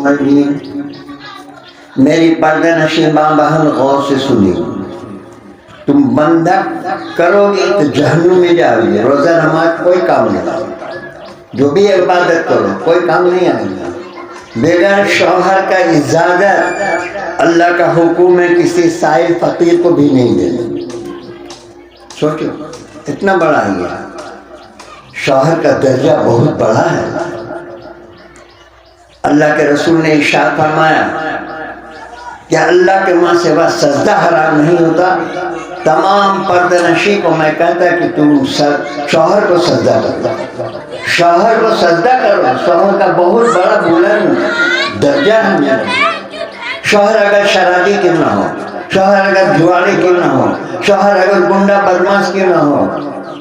المؤمنین، میری پردہ نشین ماں بہن غور سے سنی، تم بندہ کرو گے تو جہنم میں جاؤ گے. روزہ نماز کوئی کام نہیں آئے گا، جو بھی عبادت کرو کوئی کام نہیں آئے گا. بغیر شوہر کا اجازت اللہ کا حکم ہے کسی سائل فقیر کو بھی نہیں دینا. سوچو اتنا بڑا ہے، شوہر کا درجہ بہت بڑا ہے. اللہ کے رسول نے ارشاد فرمایا کہ اللہ کے ماں سوا سجدہ حرام نہیں ہوتا. تمام پردہ نشی کو میں کہتا کہ تم شوہر کو سجدہ کرو، شوہر کو سجدہ کرو. شوہر کا بہت بڑا بلند درجہ ہے. شوہر اگر شرابی کیوں نہ ہو، شوہر اگر جواری کیوں نہ ہو، شوہر اگر گنڈا بدماش کیوں نہ ہو،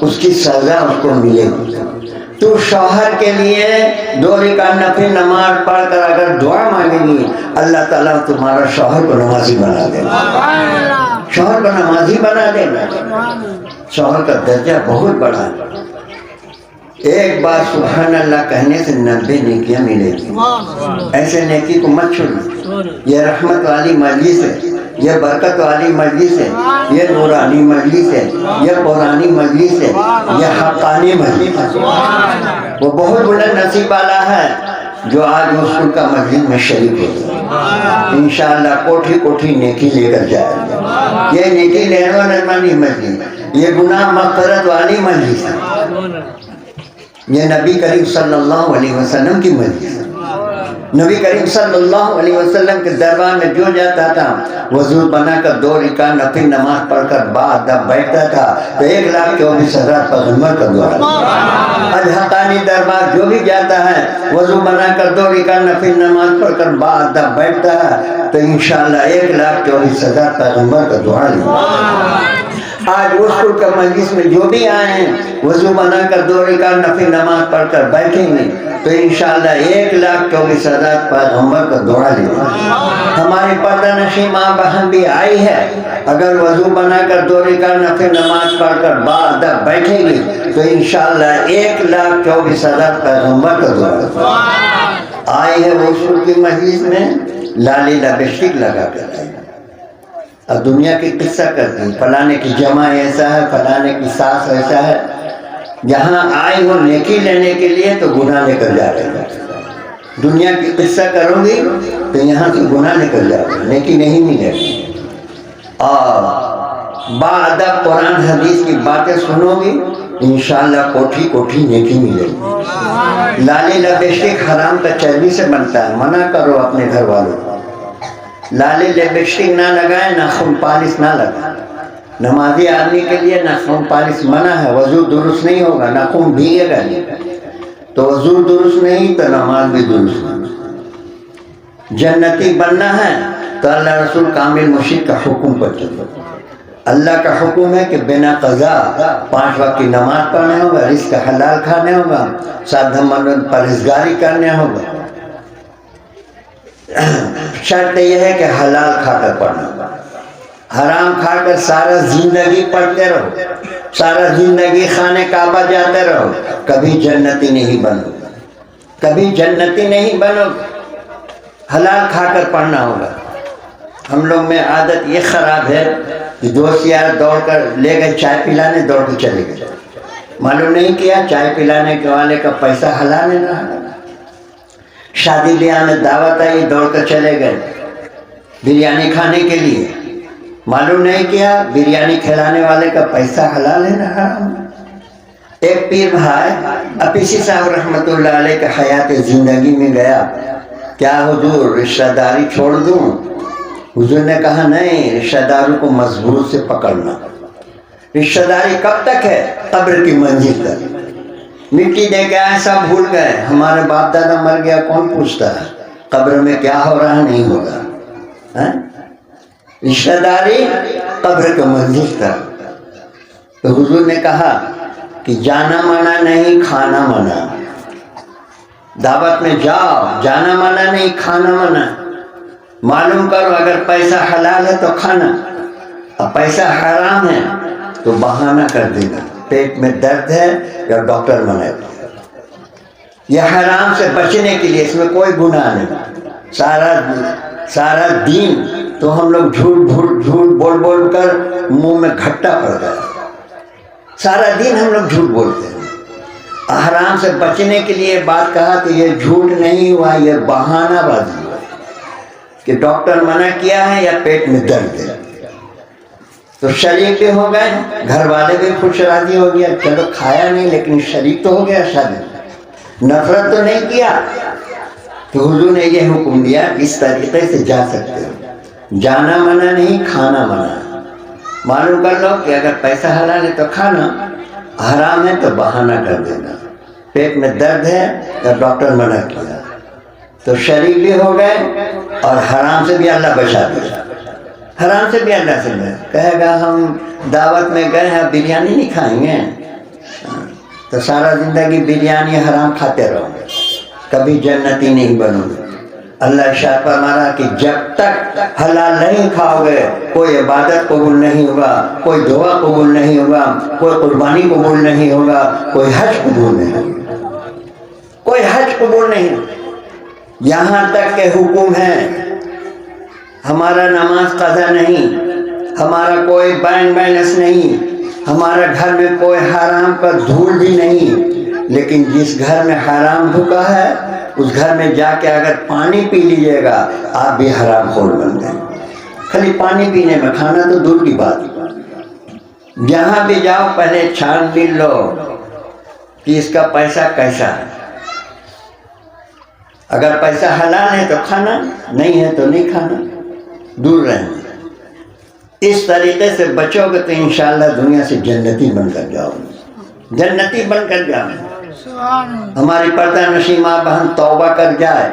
اس کی سزا اس کو ملے گی. تو شوہر کے لیے 2 رکعت نفل نماز پڑھ کر اگر دعا مانگے گی، اللہ تعالیٰ تمہارا شوہر کو نمازی بنا دے گا، شوہر کو نمازی بنا دے گا. شوہر کا درجہ بہت بڑا ہے. ایک بار سبحان اللہ کہنے سے 90 نیکیاں ملے گی. ایسے نیکی کو مت چھوڑو. یہ رحمت والی مجلس ہے، یہ برکت والی مجلس ہے، یہ نورانی مجلس ہے، یہ قرآنی مجلس ہے، یہ حقانی مجلس ہے. وہ بہت بلند نصیب والا ہے جو آج رسول کا مجلس میں شریک ہوتا ہے. انشاءاللہ کوٹھی کوٹھی نیکی لے کر جائے گا. یہ نیکی لینے والی مجلس، یہ گناہ مغفرت والی مجلس ہے. یہ نبی کریم صلی اللہ علیہ وسلم کی مجلس ہے. نبی کریم صلی اللہ علیہ وسلم کے دربار میں جو جاتا تھا وضو بنا کر 2 رکعت نفل نماز پڑھ کر بعد بیٹھتا تھا تو 1,24,000 پیغمبر کا دعا. آج حقانی دربار جو بھی جاتا ہے وضو بنا کر 2 رکعت نفل نماز پڑھ کر بعد بیٹھتا ہے تو انشاءاللہ 1,24,000 پیغمبر کا دعا لے. آج رسول کا مجلس میں جو بھی آئے ہیں وضو بنا کر 2 رکعت نفل نماز پڑھ کر بیٹھیں گے تو انشاءاللہ 1,24,000 پیغمبر کا دعا لیں. ہماری پردہ نشین ماں بہن بھی آئی ہے، اگر وضو بنا کر 2 رکعت نفل نماز پڑھ کر بعد بیٹھیں گی تو انشاءاللہ 1,24,000 پیغمبر کا دعا آئی ہے. رسول کی مجلس میں لالی لپسٹک لگا کر آئی. اب دنیا کی قصہ کرتی ہیں، فلانے کی جمع ایسا ہے، فلانے کی ساس ایسا ہے. جہاں آئی ہو نیکی لینے کے لیے تو گناہ لے کر جا رہے ہیں. دنیا کی قصہ کرو گی تو یہاں سے گناہ لے کر جاؤ گے، نیکی نہیں ملے گی. اور باادب قرآن حدیث کی باتیں سنو گی انشاءاللہ کوٹھی کوٹھی نیکی ملے گی. لالی لپسٹک حرام کا چربی سے بنتا ہے، منع کرو اپنے گھر والوں کو. لالی لپسٹک نہ لگائے، ناخن پالش نہ لگائے. نمازی آدمی کے لیے ناخن پالش منع ہے، وضو درست نہیں ہوگا، ناخن بھیگے گا نہیں تو وضو درست نہیں تو نماز بھی درست نہیں. جنتی بننا ہے تو اللہ رسول کامل مرشد کا حکم پر چلو. اللہ کا حکم ہے کہ بنا قضا 5 وقت کی نماز پڑھنے ہوگا، رزق حلال کھانے ہوگا، سادھمند پرہیزگاری کرنے ہوگا. شرط یہ ہے کہ حلال کھا کر پڑھنا. حرام کھا کر سارا زندگی پڑھتے رہو، سارا زندگی خانے کعبہ جاتے رہو، کبھی جنتی نہیں بنو، کبھی جنتی نہیں بنو. حلال کھا کر پڑھنا ہوگا. ہم لوگ میں عادت یہ خراب ہے کہ دوست یار دوڑ کر لے گئے چائے پلانے، دوڑ کے چلے گئے. معلوم نہیں کیا چائے پلانے کے والے کا پیسہ حلال ہے نہ حلال. شادی بیاہ میں دعوت آئی، دوڑ کر چلے گئے بریانی کھانے کے لیے. معلوم نہیں کیا بریانی کھلانے والے کا پیسہ حلال ہے نہ حرام. ایک پیر بھائی اپیسی صاحب رحمۃ اللہ علیہ کے حیات زندگی میں گیا، کیا حضور رشتہ داری چھوڑ دوں؟ حضور نے کہا نہیں، رشتہ داروں کو مضبوط سے پکڑنا. رشتہ داری کب تک ہے؟ قبر کی منزل تک. مٹی دے کے آئے سب بھول گئے، ہمارے باپ دادا مر گیا کون پوچھتا ہے، قبر میں کیا ہو رہا نہیں ہوگا. رشتہ داری قبر کے منزل تک. تو حضور نے کہا کہ جانا منع نہیں، کھانا منع. دعوت میں جاؤ، جانا منع نہیں، کھانا منع. معلوم کرو اگر پیسہ حلال ہے تو کھانا، اب پیسہ حرام ہے تو بہانہ کر دینا، پیٹ میں درد ہے یا ڈاکٹر منع. یہ حرام سے بچنے کے لیے، اس میں کوئی گناہ نہیں. سارا دین تو ہم لوگ جھوٹ بول کر منہ میں گھٹا پڑ گیا. سارا دن ہم لوگ جھوٹ بولتے ہیں. حرام سے بچنے کے لیے بات کہا تو یہ جھوٹ نہیں ہوا, یہ بہانہ بازی ہوا کہ ڈاکٹر منع کیا ہے یا پیٹ میں درد ہے. تو شریک بھی ہو گئے, گھر والے بھی خوش راضی ہو گیا, چلو کھایا نہیں لیکن شریک تو ہو گیا شادی. نفرت تو نہیں کیا. تو حضور نے یہ حکم دیا اس طریقے سے جا سکتے ہو. جانا منع نہیں, کھانا منع. معلوم کر لو کہ اگر پیسہ حلال ہے تو کھانا, حرام ہے تو بہانہ کر دینا. پیٹ میں درد ہے تو ڈاکٹر منع کیا تو شریک بھی ہو گئے اور حرام سے بھی اللہ بچا دیا. حرام سے بھی اللہ سے کہے گا ہم دعوت میں گئے ہیں بریانی نہیں کھائیں گے تو سارا زندگی بریانی حرام کھاتے رہو گے, کبھی جنتی نہیں بنو گے. اللہ ارشاد فرمایا کہ جب تک حلال نہیں کھاؤ گے کوئی عبادت قبول نہیں ہوگا, کوئی دعا قبول نہیں ہوگا, کوئی قربانی قبول نہیں ہوگا, کوئی حج قبول نہیں ہوگا, کوئی حج قبول نہیں. یہاں تک کہ حکم ہے ہمارا نماز قضا نہیں, ہمارا کوئی بینک بیلنس نہیں, ہمارا گھر میں کوئی حرام کا دھول بھی نہیں. لیکن جس گھر میں حرام بھوکا ہے اس گھر میں جا کے اگر پانی پی لیجیے گا آپ بھی حرام خور بن گئے. خالی پانی پینے میں, کھانا تو دور کی بات. جہاں بھی جاؤ پہلے چھان بین لو کہ اس کا پیسہ کیسا ہے. اگر پیسہ حلال ہے تو کھانا, نہیں ہے تو نہیں کھانا, دور رہنا. اس طریقے سے بچو گے تو انشاءاللہ دنیا سے جنتی بن کر جاؤ گے, جنتی بن کر جاؤ گے. ہماری پردہ نشین ماں بہن توبہ کر جائے,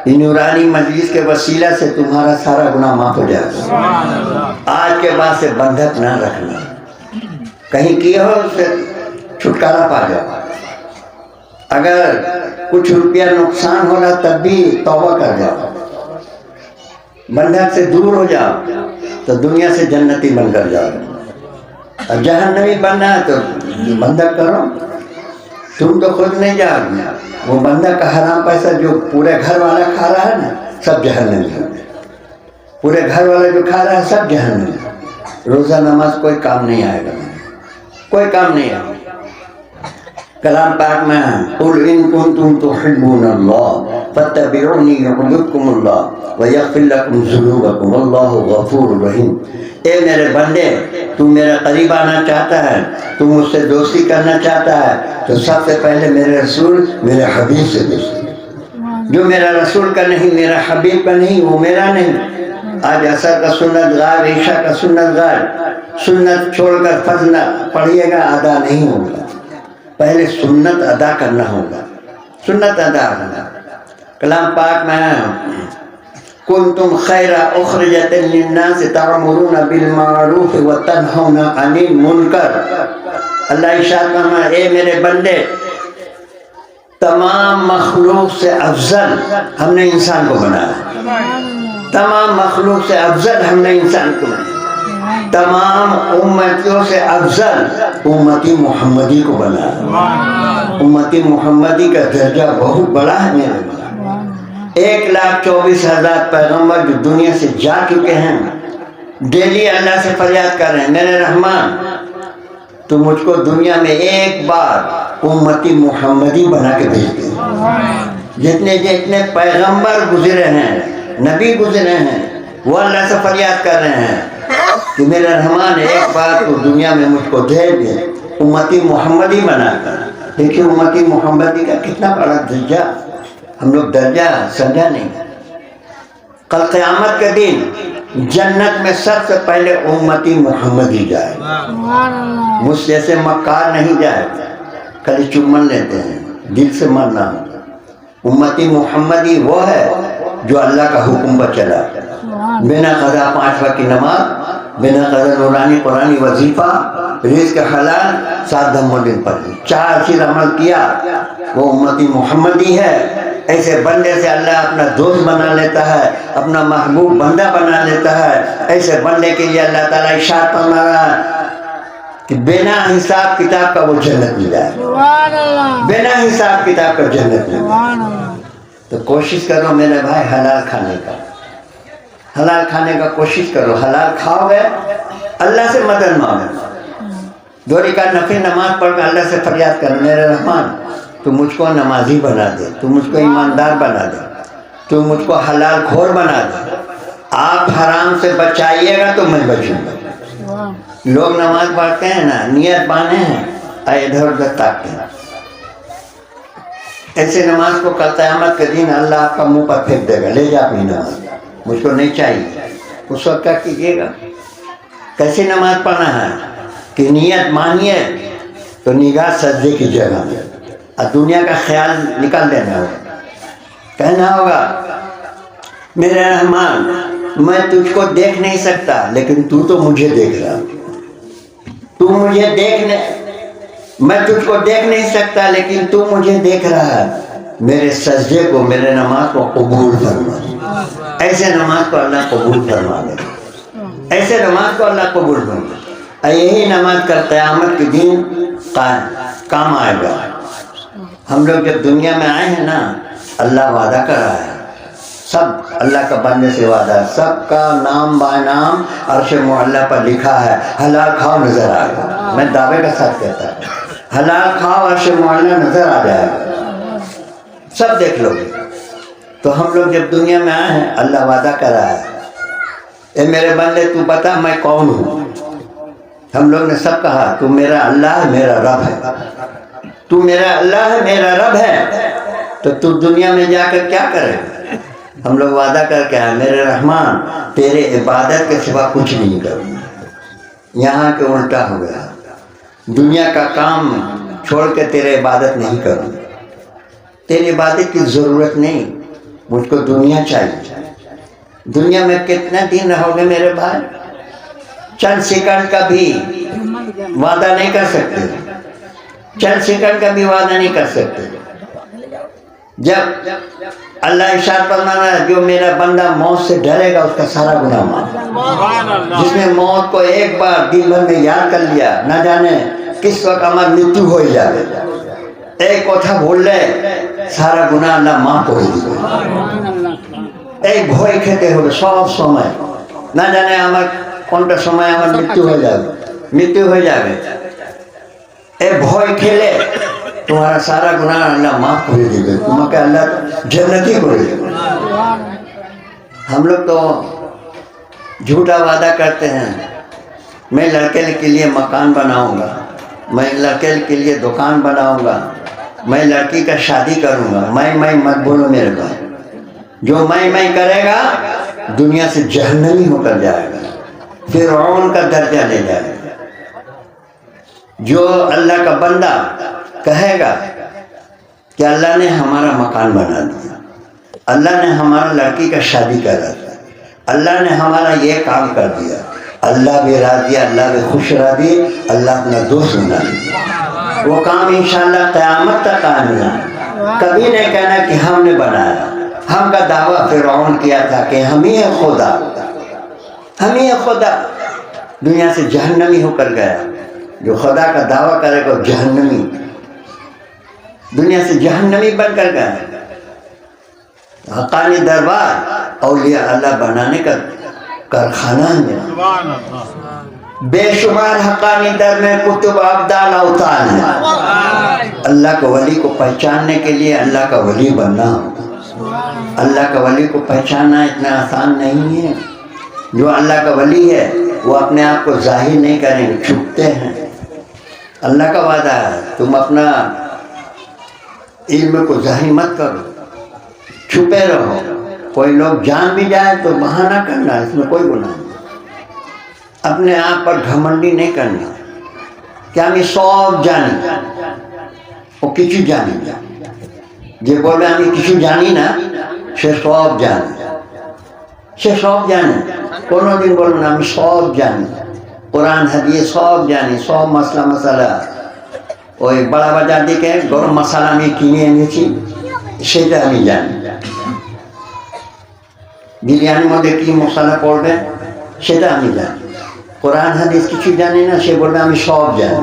نورانی مجلس کے وسیلہ سے تمہارا سارا گناہ معاف ہو جائے گا. آج کے بعد سے بندھک نہ رکھنا, کہیں کیا ہو اس سے چھٹکارا پا جاؤ. اگر کچھ روپیہ نقصان ہو رہا تب بھی توبہ کر جاؤ, بندھک سے دور ہو جاؤ تو دنیا سے جنتی بن کر جاؤ. اور جہنمی بننا ہے تو بندھک کرو. تم تو خود نہیں جاؤ گے, وہ بندہ کا حرام پیسہ جو پورے گھر والا کھا رہا ہے نا سب جہنمی ہے. پورے گھر والا جو کھا رہا ہے سب جہنمی ہے. روزہ نماز کوئی کام نہیں آئے گا, کوئی کام نہیں آئے گا. کلام پاک میں قل ان کنتم تحبون اللہ فاتبعونی یحببکم اللہ ویغفر لکم ذنوبکم واللہ غفور رحیم. اے میرے بندے, تو میرے قریب آنا چاہتا ہے, تو مجھ سے دوستی کرنا چاہتا ہے تو سب سے پہلے میرے رسول میرے حبیب سے دوستی. جو میرا رسول کا نہیں, میرا حبیب کا نہیں, وہ میرا نہیں. آج عصر کا سنت غائب, عشاء کا سنت غائب. سنت چھوڑ کر فرض پڑھیے گا, ادا نہیں ہوگا. پہلے سنت ادا کرنا ہوگا, سنت ادا کرنا. کلام پاک میں کنتم خیر اخرجت للناس تعمرون بالمعروف وتنہون عن المنکر. اللہ ارشاد فرمایا اے میرے بندے, تمام مخلوق سے افضل ہم نے انسان کو بنایا. تمام مخلوق سے افضل ہم نے انسان کو بنایا. تمام امتیوں سے افضل امتی محمدی کو بنایا. امتی محمدی کا درجہ بہت بڑا ہے میرے بھائی. 1,24,000 پیغمبر جو دنیا سے جا چکے ہیں, ڈیلی اللہ سے فریاد کر رہے ہیں میرے رحمان تو مجھ کو دنیا میں ایک بار امتی محمدی بنا کے بھیج دے. جتنے جتنے پیغمبر گزرے ہیں, نبی گزرے ہیں, وہ اللہ سے فریاد کر رہے ہیں کہ میرے رحمان ایک بار تو دنیا میں مجھ کو دے دے, امتی محمدی بنا کر. دیکھیے امتی محمدی کا کتنا بڑا درجہ, ہم لوگ درجہ سمجھا نہیں. کل قیامت کے دن جنت میں سب سے پہلے امتی محمدی جائے, مجھ جیسے مکار نہیں جائے. کل چمن لیتے ہیں, دل سے مرنا. امتی محمدی وہ ہے جو اللہ کا حکم پر چلا, بنا قضا 5 وقت کی نماز, بنا قضا نورانی قرآنی وظیفہ, رزق حلال, 7 دم دن پر 4 چیز عمل کیا, وہ امتی محمدی ہے. ایسے بندے سے اللہ اپنا دوست بنا لیتا ہے, اپنا محبوب بندہ بنا لیتا ہے. ایسے بندے کے لیے اللہ تعالیٰ ارشاد فرما رہا ہے کہ بنا حساب کتاب کا وہ جنت مل جائے, بنا حساب کتاب کا جنت مل جائے. تو کوشش کرو میرے بھائی حلال کھانے کا، حلال کھانے کا کوشش کرو. حلال کھاؤ گے اللہ سے مدد مانگو. 2 رکعت نفل نماز پڑھ کر اللہ سے فریاد کرو، میرے رحمان تو مجھ کو نمازی بنا دے، تو مجھ کو ایماندار بنا دے، تو مجھ کو حلال خور بنا دے. آپ حرام سے بچائیے گا تو میں بچوں گا. لوگ نماز پڑھتے ہیں نا، نیت بانے ہیں، ادھر ادھر تاکتے ہیں. ایسے نماز کو کل قیامت کے دن اللہ آپ کا منہ پر پھینک دے گا، لے جا اپنی نماز، مجھ کو نہیں چاہیے. اس وقت کیا کیجیے گا؟ کیسی نماز پڑھنا ہے کہ نیت مانیے تو نگاہ سجدے کی جگہ میں، اور دنیا کا خیال نکال دینا ہوگا. کہنا ہوگا میرے رحمان میں تجھ کو دیکھ نہیں سکتا لیکن تو مجھے دیکھ رہا. تو مجھے دیکھنے، میں تجھ کو دیکھ نہیں سکتا لیکن تو مجھے دیکھ رہا ہے. میرے سجدے کو، میرے نماز کو قبول فرما. ایسے نماز کو اللہ قبول فرما دے، ایسے نماز کو اللہ قبول فرما. یہی نماز کل قیامت کے دن کام آئے گا. ہم لوگ جب دنیا میں آئے ہیں نا، اللہ وعدہ کر رہا ہے، سب اللہ کا بندے سے وعدہ ہے، سب کا نام با نام عرش معلیٰ پر لکھا ہے. حلال کھاؤ نظر آئے گا. میں دعوے کے ساتھ کہتا ہوں، حلال کھاؤ عرش معلیٰ نظر آ جائے گا، سب دیکھ لو گے. تو ہم لوگ جب دنیا میں آئے ہیں، اللہ وعدہ کر رہا ہے، اے میرے بندے تو بتا میں کون ہوں. ہم لوگ نے سب کہا تو میرا اللہ ہے، میرا رب ہے. تو میرا اللہ ہے، میرا رب ہے، تو دنیا میں جا کر کیا کرے؟ ہم لوگ وعدہ کر کے آئے، میرے رحمان تیرے عبادت کے سوا کچھ نہیں کروں. یہاں کے الٹا ہو گیا، دنیا کا کام چھوڑ کے تیرے عبادت نہیں کروں. تیری عبادت کی ضرورت نہیں، مجھ کو دنیا چاہیے. دنیا میں کتنے دن رہو گے میرے بھائی؟ چند سیکنڈ کا بھی وعدہ نہیں کر سکتے، چند سیکنڈ کا بھی وعدہ نہیں کر سکتے. جب اللہ ارشاد فرمانا ہے جو میرا بندہ موت سے ڈرے گا اس کا سارا گناہ معاف. جس نے موت کو ایک بار دن بھر میں یاد کر لیا، نہ جانے کس وقت ہماری مرتیو ہو جائے، ایک کوٹھا بھول لے سارا گناہ اللہ معاف کر دے. ایک بھوئی کھیتے ہوئے سب سمے، نہ جانے ہمارا کونٹا سمے ہماری مرتیو ہو جائے. ایک بھوئی کھیلے تمہارا سارا گناہ اللہ معاف کر دے گا، تمہیں کہ اللہ جنتی کر دے گا. ہم لوگ تو جھوٹا وعدہ کرتے ہیں، میں لڑکے کے لیے مکان بناؤں گا، میں لڑکے کے لیے دکان بناؤں گا، میں لڑکی کا شادی کروں گا. میں مت بولو میرے بھائی، جو میں کرے گا دنیا سے جہنمی ہو کر جائے گا، فرعون کا درجہ لے جائے گا. جو اللہ کا بندہ کہے گا کہ اللہ نے ہمارا مکان بنا دیا، اللہ نے ہمارا لڑکی کا شادی کرا دیا، اللہ نے ہمارا یہ کام کر دیا، اللہ بھی راضی، اللہ بھی خوش راضی، اللہ اپنا دوست بنا دیا. وہ کام انشاءاللہ قیامت تک قائم ہے. کبھی نہیں کہنا کہ ہم نے بنایا. ہم کا دعویٰ فرعون کیا تھا کہ ہم ہی ہے خدا، ہم ہی ہے خدا. دنیا سے جہنمی ہو کر گیا. جو خدا کا دعویٰ کرے گا جہنمی، دنیا سے جہنمی بن کر گیا. حقانی دربار اولیاء اللہ بنانے کا کارخانہ ہے. بے شمار حقانی در میں کتب ابدال اوتان ہے. اللہ کا ولی کو پہچاننے کے لیے اللہ کا ولی بننا، اللہ کا ولی کو پہچاننا اتنا آسان نہیں ہے. جو اللہ کا ولی ہے وہ اپنے آپ کو ظاہر نہیں کریں گے، چھپتے ہیں. اللہ کا وعدہ ہے تم اپنا علم کو ظاہر مت کرو، چھپے رہو. کوئی لوگ جان بھی جائے تو بہانہ کرنا، اس میں کوئی گناہ نہیں. اپنے آپ پر گھمنڈی نہیں کرنا کہ ہم سب جانی، وہ کچھ جانی. যে বলবে আমি কিছু জানি না সে সব জানে, সে সব জানে. কোনোদিন বলবে না আমি সব জানি, কোরআন হাদিস সব জানি, সব মশলা মশলা. ওই বড়া বাজার দিকে গরম মশলা আমি কিনে এনেছি সেটা আমি জানি, বিরিয়ানির মধ্যে কি মশলা পড়বে সেটা আমি জানি. কোরআন হাদিস কিছু জানি না সে বলবে আমি সব জানি.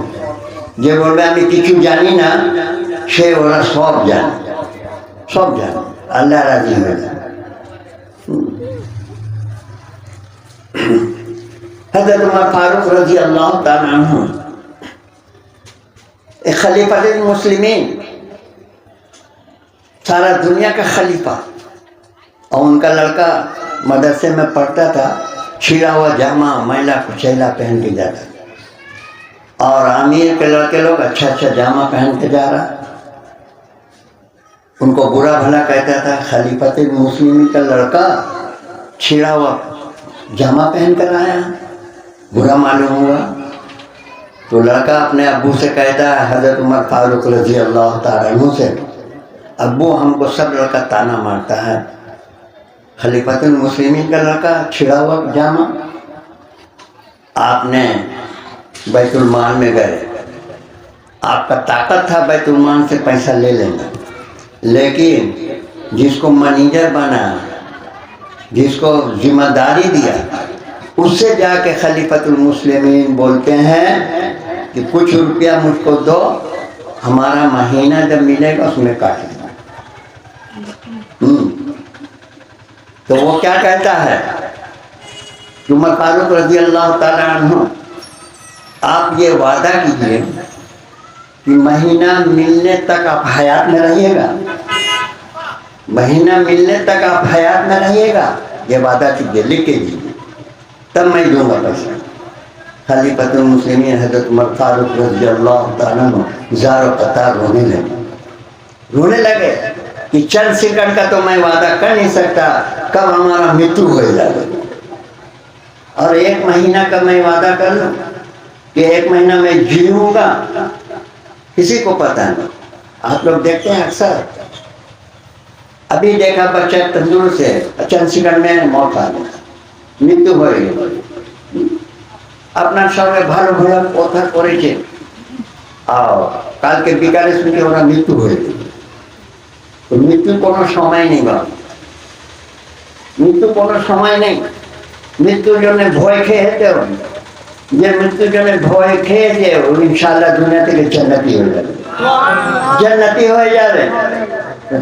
যে বলবে আমি কিছু জানি না সে ওরা সব জানে, সব জানে. اللہ راضی ہو جائے. حضرت عمر فاروق رضی اللہ تعالیٰ عنہ ایک خلیفۃ المسلمین، سارا دنیا کا خلیفہ، اور ان کا لڑکا مدرسے میں پڑھتا تھا، چھڑا ہوا جامع میلا کچیلا پہن کے جاتا تھا، اور امیر کے لڑکے لوگ اچھا اچھا جامع پہن کے جا رہا، ان کو برا بھلا کہتا تھا. خلیفۃ المسلمین کا لڑکا چھڑا ہوا جامع پہن کر آیا، برا معلوم ہوا. تو لڑکا اپنے ابو سے کہتا ہے، حضرت عمر فاروق رضی اللہ تعالیٰ عنہ سے، ابو ہم کو سب لڑکا تانا مارتا ہے، خلیفۃ المسلمین کا لڑکا چھڑا ہوا جامع. آپ نے بیت المال میں گئے، آپ کا طاقت تھا بیت المال سے پیسہ لے لینا، لیکن جس کو منیجر بنا، جس کو ذمہ داری دیا، اس سے جا کے خلیفۃ المسلمین بولتے ہیں کہ کچھ روپیہ مجھ کو دو، ہمارا مہینہ جب ملے گا اس میں کاٹ لینا. تو وہ کیا کہتا ہے، عمر فاروق رضی اللہ تعالیٰ عنہ، آپ یہ وعدہ کیجئے کہ مہینہ ملنے تک آپ حیات میں رہیے گا، مہینہ ملنے تک آپ حیات میں رہیے گا، یہ وعدہ کیجئے، لکھ کے دیجیے، تب میں دوں گا پیسہ. خلیفۃ المسلمین حضرت عمر فاروق رضی اللہ تعالیٰ عنہ زار و قطار رونے لگے کہ چند سیکنڈ کا تو میں وعدہ کر نہیں سکتا، کب ہمارا متو ہو جائے گا، اور ایک مہینہ کا میں وعدہ کر لوں کہ ایک مہینہ میں جیوں گا، کسی کو پتہ نہیں. آپ لوگ دیکھتے ہیں اکثر، ابھی دیکھا بچہ تندور سے چند سیکنڈ میں موت آ گیا، متو ہو گئی. আপনার সঙ্গে ভালো ভালো কথা করেছে, আর কালকে বিকালে শুনে ওরা মৃত্যু হয়ে গেল. তো মৃত্যুর কোনো সময় নেই বাবা, মৃত্যুর কোনো সময় নেই. মৃত্যুর জন্য ভয় খেয়ে যেতে হবে, যে মৃত্যুর জন্য ভয় খেয়েছে ও ইনশাআল্লাহ দুনিয়া থেকে জান্নাতি হয়ে যাবে, জান্নাতি হয়ে যাবে.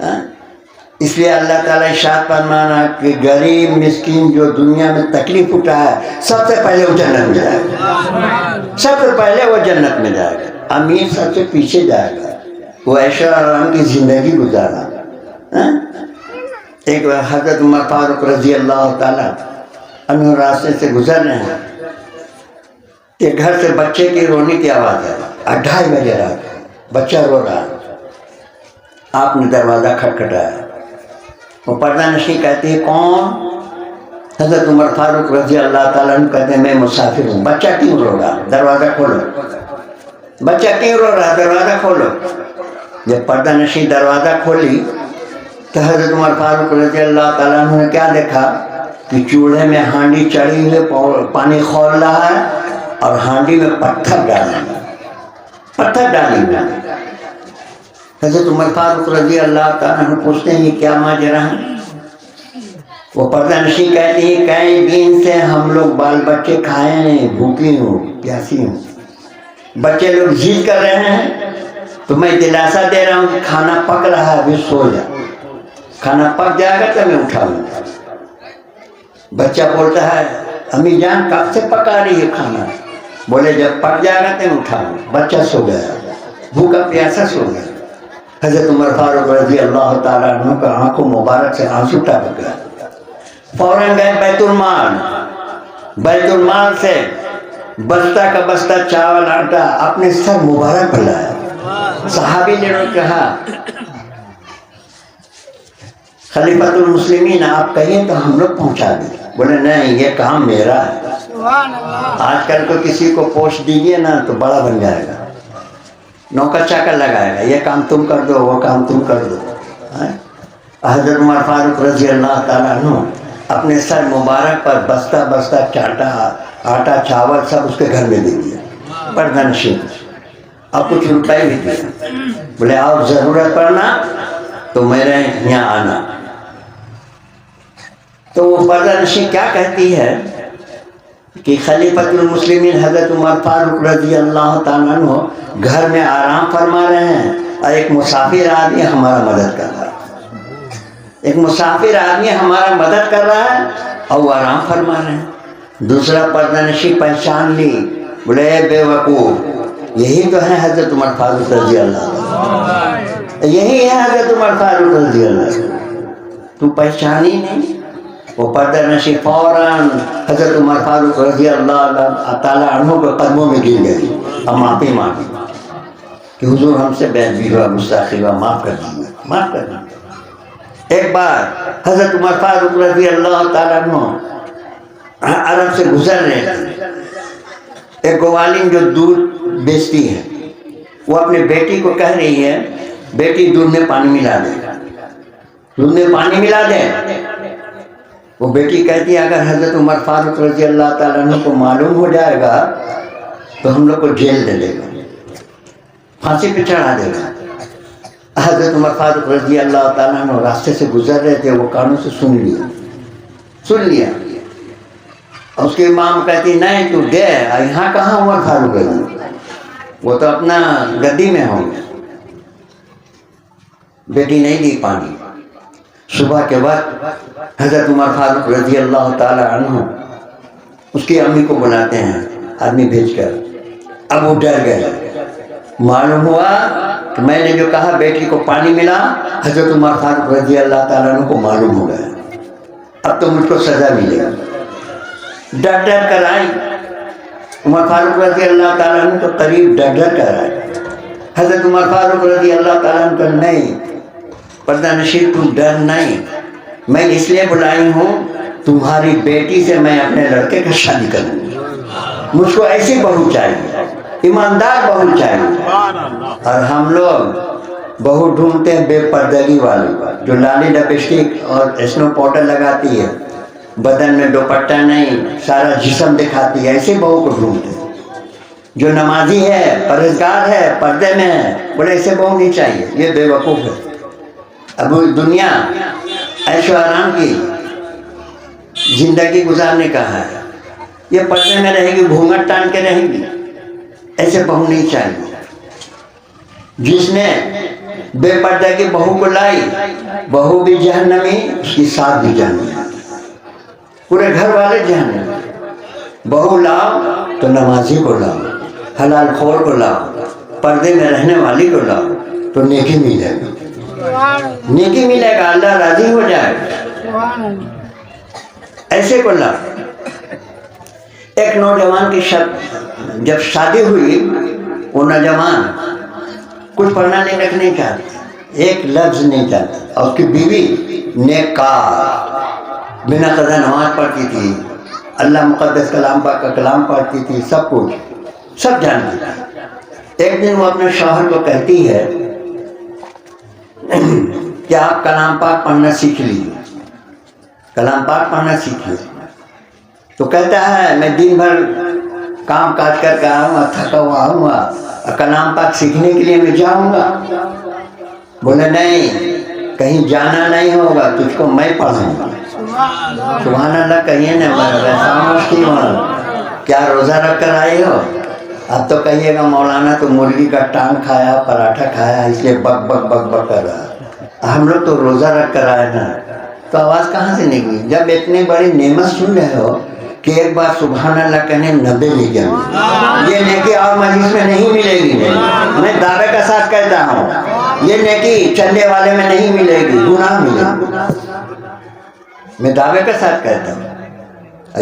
اس لیے اللہ تعالیٰ ارشاد فرمانا کہ غریب مسکین جو دنیا میں تکلیف اٹھایا ہے سب سے پہلے وہ جنت میں جائے گا، سب سے پہلے وہ جنت میں جائے گا، امیر سب سے پیچھے جائے گا، وہ عیش و آرام کی زندگی گزارا۔ ایک حضرت عمر فاروق رضی اللہ تعالیٰ عنہ راستے سے گزر رہے ہیں کہ گھر سے بچے کی رونے کی آواز ہے، 2:30 بجے رات بچہ رو رہا ہے۔ آپ نے دروازہ کھٹکھٹایا، وہ پردہ نشین کہتی ہے کون؟ حضرت عمر فاروق رضی اللہ تعالیٰ عنہ کہتے ہیں میں مسافر ہوں۔ بچہ کیوں رو رہا؟ دروازہ کھولو۔ بچہ کیوں رو رہا؟ دروازہ کھولو۔ جب پردہ نشین دروازہ کھولی تو حضرت عمر فاروق رضی اللہ تعالیٰ عنہ نے کیا دیکھا کہ چولہے میں ہانڈی چڑھی ہوئے پانی کھول رہا ہے اور ہانڈی میں پتھر ڈالے ہوئے۔ حضرت عمر فاروق رضی اللہ تعالیٰ عنہ پوچھتے ہیں یہ کیا ماجرا ہے؟ وہ پردہ نشین کہتی ہے کئی دن سے ہم لوگ بال بچے کھائے ہیں، بھوکی ہوں پیاسی ہوں، بچے لوگ ضد کر رہے ہیں تو میں دلاسا دے رہا ہوں کہ کھانا پک رہا ہے، ابھی سو جا، کھانا پک جائے گا تو میں اٹھاؤں گا۔ بچہ بولتا ہے امی جان کب سے پکا رہی ہے کھانا؟ بولے جب پک جائے گا تو میں اٹھاؤں گا۔ بچہ سو گیا، بھوکا پیاسا سو گیا۔ حضرت عمر فاروق رضی اللہ تعالیٰ عنہ کا آنکھوں مبارک سے آنسو ٹپک گیا، فوراً گئے بیت المال سے بستہ کا بستہ چاول آٹا اپنے سر مبارک پر لایا۔ صحابی نے کہا خلیفۃ المسلمین آپ کہیے تو ہم لوگ پہنچا دیں۔ بولے نہیں یہ کام میرا ہے، آج کل کو کسی کو پوچھ دیجیے نا تو بڑا بن جائے گا، نوکر چاکر لگائے گا، یہ کام تم کر دو وہ کام تم کر دو۔ حضرت عمر فاروق رضی اللہ تعالیٰ عنہ اپنے سر مبارک پر بستہ بستہ چاٹا آٹا چاول سب اس کے گھر میں دے دیا، پردہ نشین، اور کچھ روپے بھی دیا۔ بولے آپ ضرورت پڑنا تو میرے یہاں آنا۔ تو وہ پردہ نشین کیا کہتی ہے کہ خلیفۃ المسلمین حضرت عمر فاروق رضی اللہ تعالیٰ عنہ گھر میں آرام فرما رہے ہیں اور ایک مسافر آدمی ہمارا مدد کر رہا ہے، ایک مسافر آدمی ہمارا مدد کر رہا ہے اور وہ آرام فرما رہے ہیں۔ دوسرا پردہ نشین پہچان لی، بولے اے بے وقوف یہی تو ہے حضرت عمر فاروق رضی اللہ، یہی ہے حضرت عمر فاروق رضی اللہ، تو پہچانی نہیں؟ وہ پردہ نشین فوراً حضرت عمر فاروق رضی اللہ تعالیٰ عنہ کے قدموں میں گر گئی اور معافی مانگی کہ حضور ہم سے بے ادبی ہوا، گستاخی ہوا، معاف کر دیجیے، معاف کر دیجیے۔ ایک بار حضرت عمر فاروق رضی اللہ تعالیٰ عنہ عرب سے گزر رہے تھے، ایک گوالین جو دودھ بیچتی ہے وہ اپنے بیٹی کو کہہ رہی ہے بیٹی دودھ میں پانی ملا دے، دودھ میں پانی ملا دے۔ وہ بیٹی کہتی ہے اگر حضرت عمر فاروق رضی اللہ تعالیٰ عنہ کو معلوم ہو جائے گا تو ہم لوگ کو جیل دے دے گا، پھانسی پہ چڑھا دے گا۔ حضرت عمر فاروق رضی اللہ تعالیٰ عنہ راستے سے گزر رہے تھے، وہ کانوں سے سن لیا۔ اس کی امام کہتی نہیں تو دے، یہاں کہاں عمر فاروق رضی، وہ تو اپنا گدی میں ہوں گے۔ بیٹی نہیں دی پانی۔ صبح کے وقت حضرت عمر فاروق رضی اللہ تعالی عنہ اس کی امی کو بلاتے ہیں آدمی بھیج کر۔ اب وہ ڈر گئے، معلوم ہوا کہ میں نے جو کہا بیٹی کو پانی ملا، حضرت عمر فاروق رضی اللہ تعالیٰ عنہ کو معلوم ہو گیا، اب تو مجھ کو سزا ملے گا۔ ڈر ڈر کر آئی عمر فاروق رضی اللہ تعالیٰ عنہ تو قریب ڈر ڈر کر آئی۔ حضرت عمر فاروق رضی اللہ تعالیٰ عنہ کا نہیں پردہ نشین تو ڈر نہیں، میں اس لیے بلائی ہوں تمہاری بیٹی سے میں اپنے لڑکے کا شادی کروں گی، مجھ کو ایسی بہو چاہیے، ایماندار بہو چاہیے۔ اور ہم لوگ بہو ڈھونڈتے ہیں بے پردگی والی، جو لالی لپسٹک اور اسنو پاؤڈر لگاتی ہے، بدن میں دوپٹہ نہیں، سارا جسم دکھاتی ہے، ایسے بہو کو ڈھونڈتے ہیں۔ جو نمازی ہے، پرہیزگار ہے، پردے میں ہے، بولے ایسے بہو نہیں چاہیے، یہ بے وقوف ہے۔ اب دنیا عیش و آرام کی زندگی گزارنے کا ہے، یہ پردے میں رہے گی، گھونگھٹ ٹان کے رہے گی، ایسے بہو نہیں چاہیے۔ جس نے بے پردہ کی بہو کو لائی، بہو بھی جہنمی، اس کی ساتھ بھی جہنمی، پورے گھر والے جہنمی۔ بہو لاؤ تو نمازی کو لاؤ، حلال خور کو لاؤ، پردے میں رہنے والی کو لاؤ تو نیکی ملے گا، نیکی ملے گا، اللہ راضی ہو جائے گا۔ ایسے کو لاؤ۔ ایک نوجوان کی جب شادی ہوئی، وہ نوجوان کچھ پڑھنا نہیں رکھنا چاہتے، ایک لفظ نہیں چاہتے، اور اس کی بیوی نیک کار، بنا قضا نماز پڑھتی تھی، اللہ مقدس کلام پاک کا کلام پڑھتی تھی، سب کچھ سب جانتی تھی۔ ایک دن وہ اپنے شوہر کو کہتی ہے کہ آپ کلام پاک پڑھنا سیکھ لیجیے، کلام پاک پڑھنا سیکھیے۔ تو کہتا ہے میں دن بھر کام کاج کر کے آؤں گا، تھکا ہوا آؤں گا، کلام پاک سیکھنے کے لیے میں جاؤں گا؟ بولے نہیں، کہیں جانا نہیں ہوگا، تجھ کو میں پڑھاؤں گا۔ سبحان اللہ کہیے نا، ویسا مشکل ہو کیا روزہ رکھ کر آئے ہو؟ اب تو کہیے گا مولانا تو مرغی کا ٹانگ کھایا، پراٹھا کھایا، اس لیے بک بک بک بک کر رہا۔ ہم لوگ تو روزہ رکھ کر آئے نا، تو آواز کہاں سے نکلی؟ جب اتنی بڑی نعمت سن رہے ہو کہ ایک بار سبحان اللہ کہنے 90 نیکیاں، یہ نیکی اور مجلس میں نہیں ملے گی۔ میں دعوے کے ساتھ کہتا ہوں یہ نیکی چندے والے میں نہیں ملے گی، گناہ ملے گی، میں دعوے کے ساتھ کہتا ہوں۔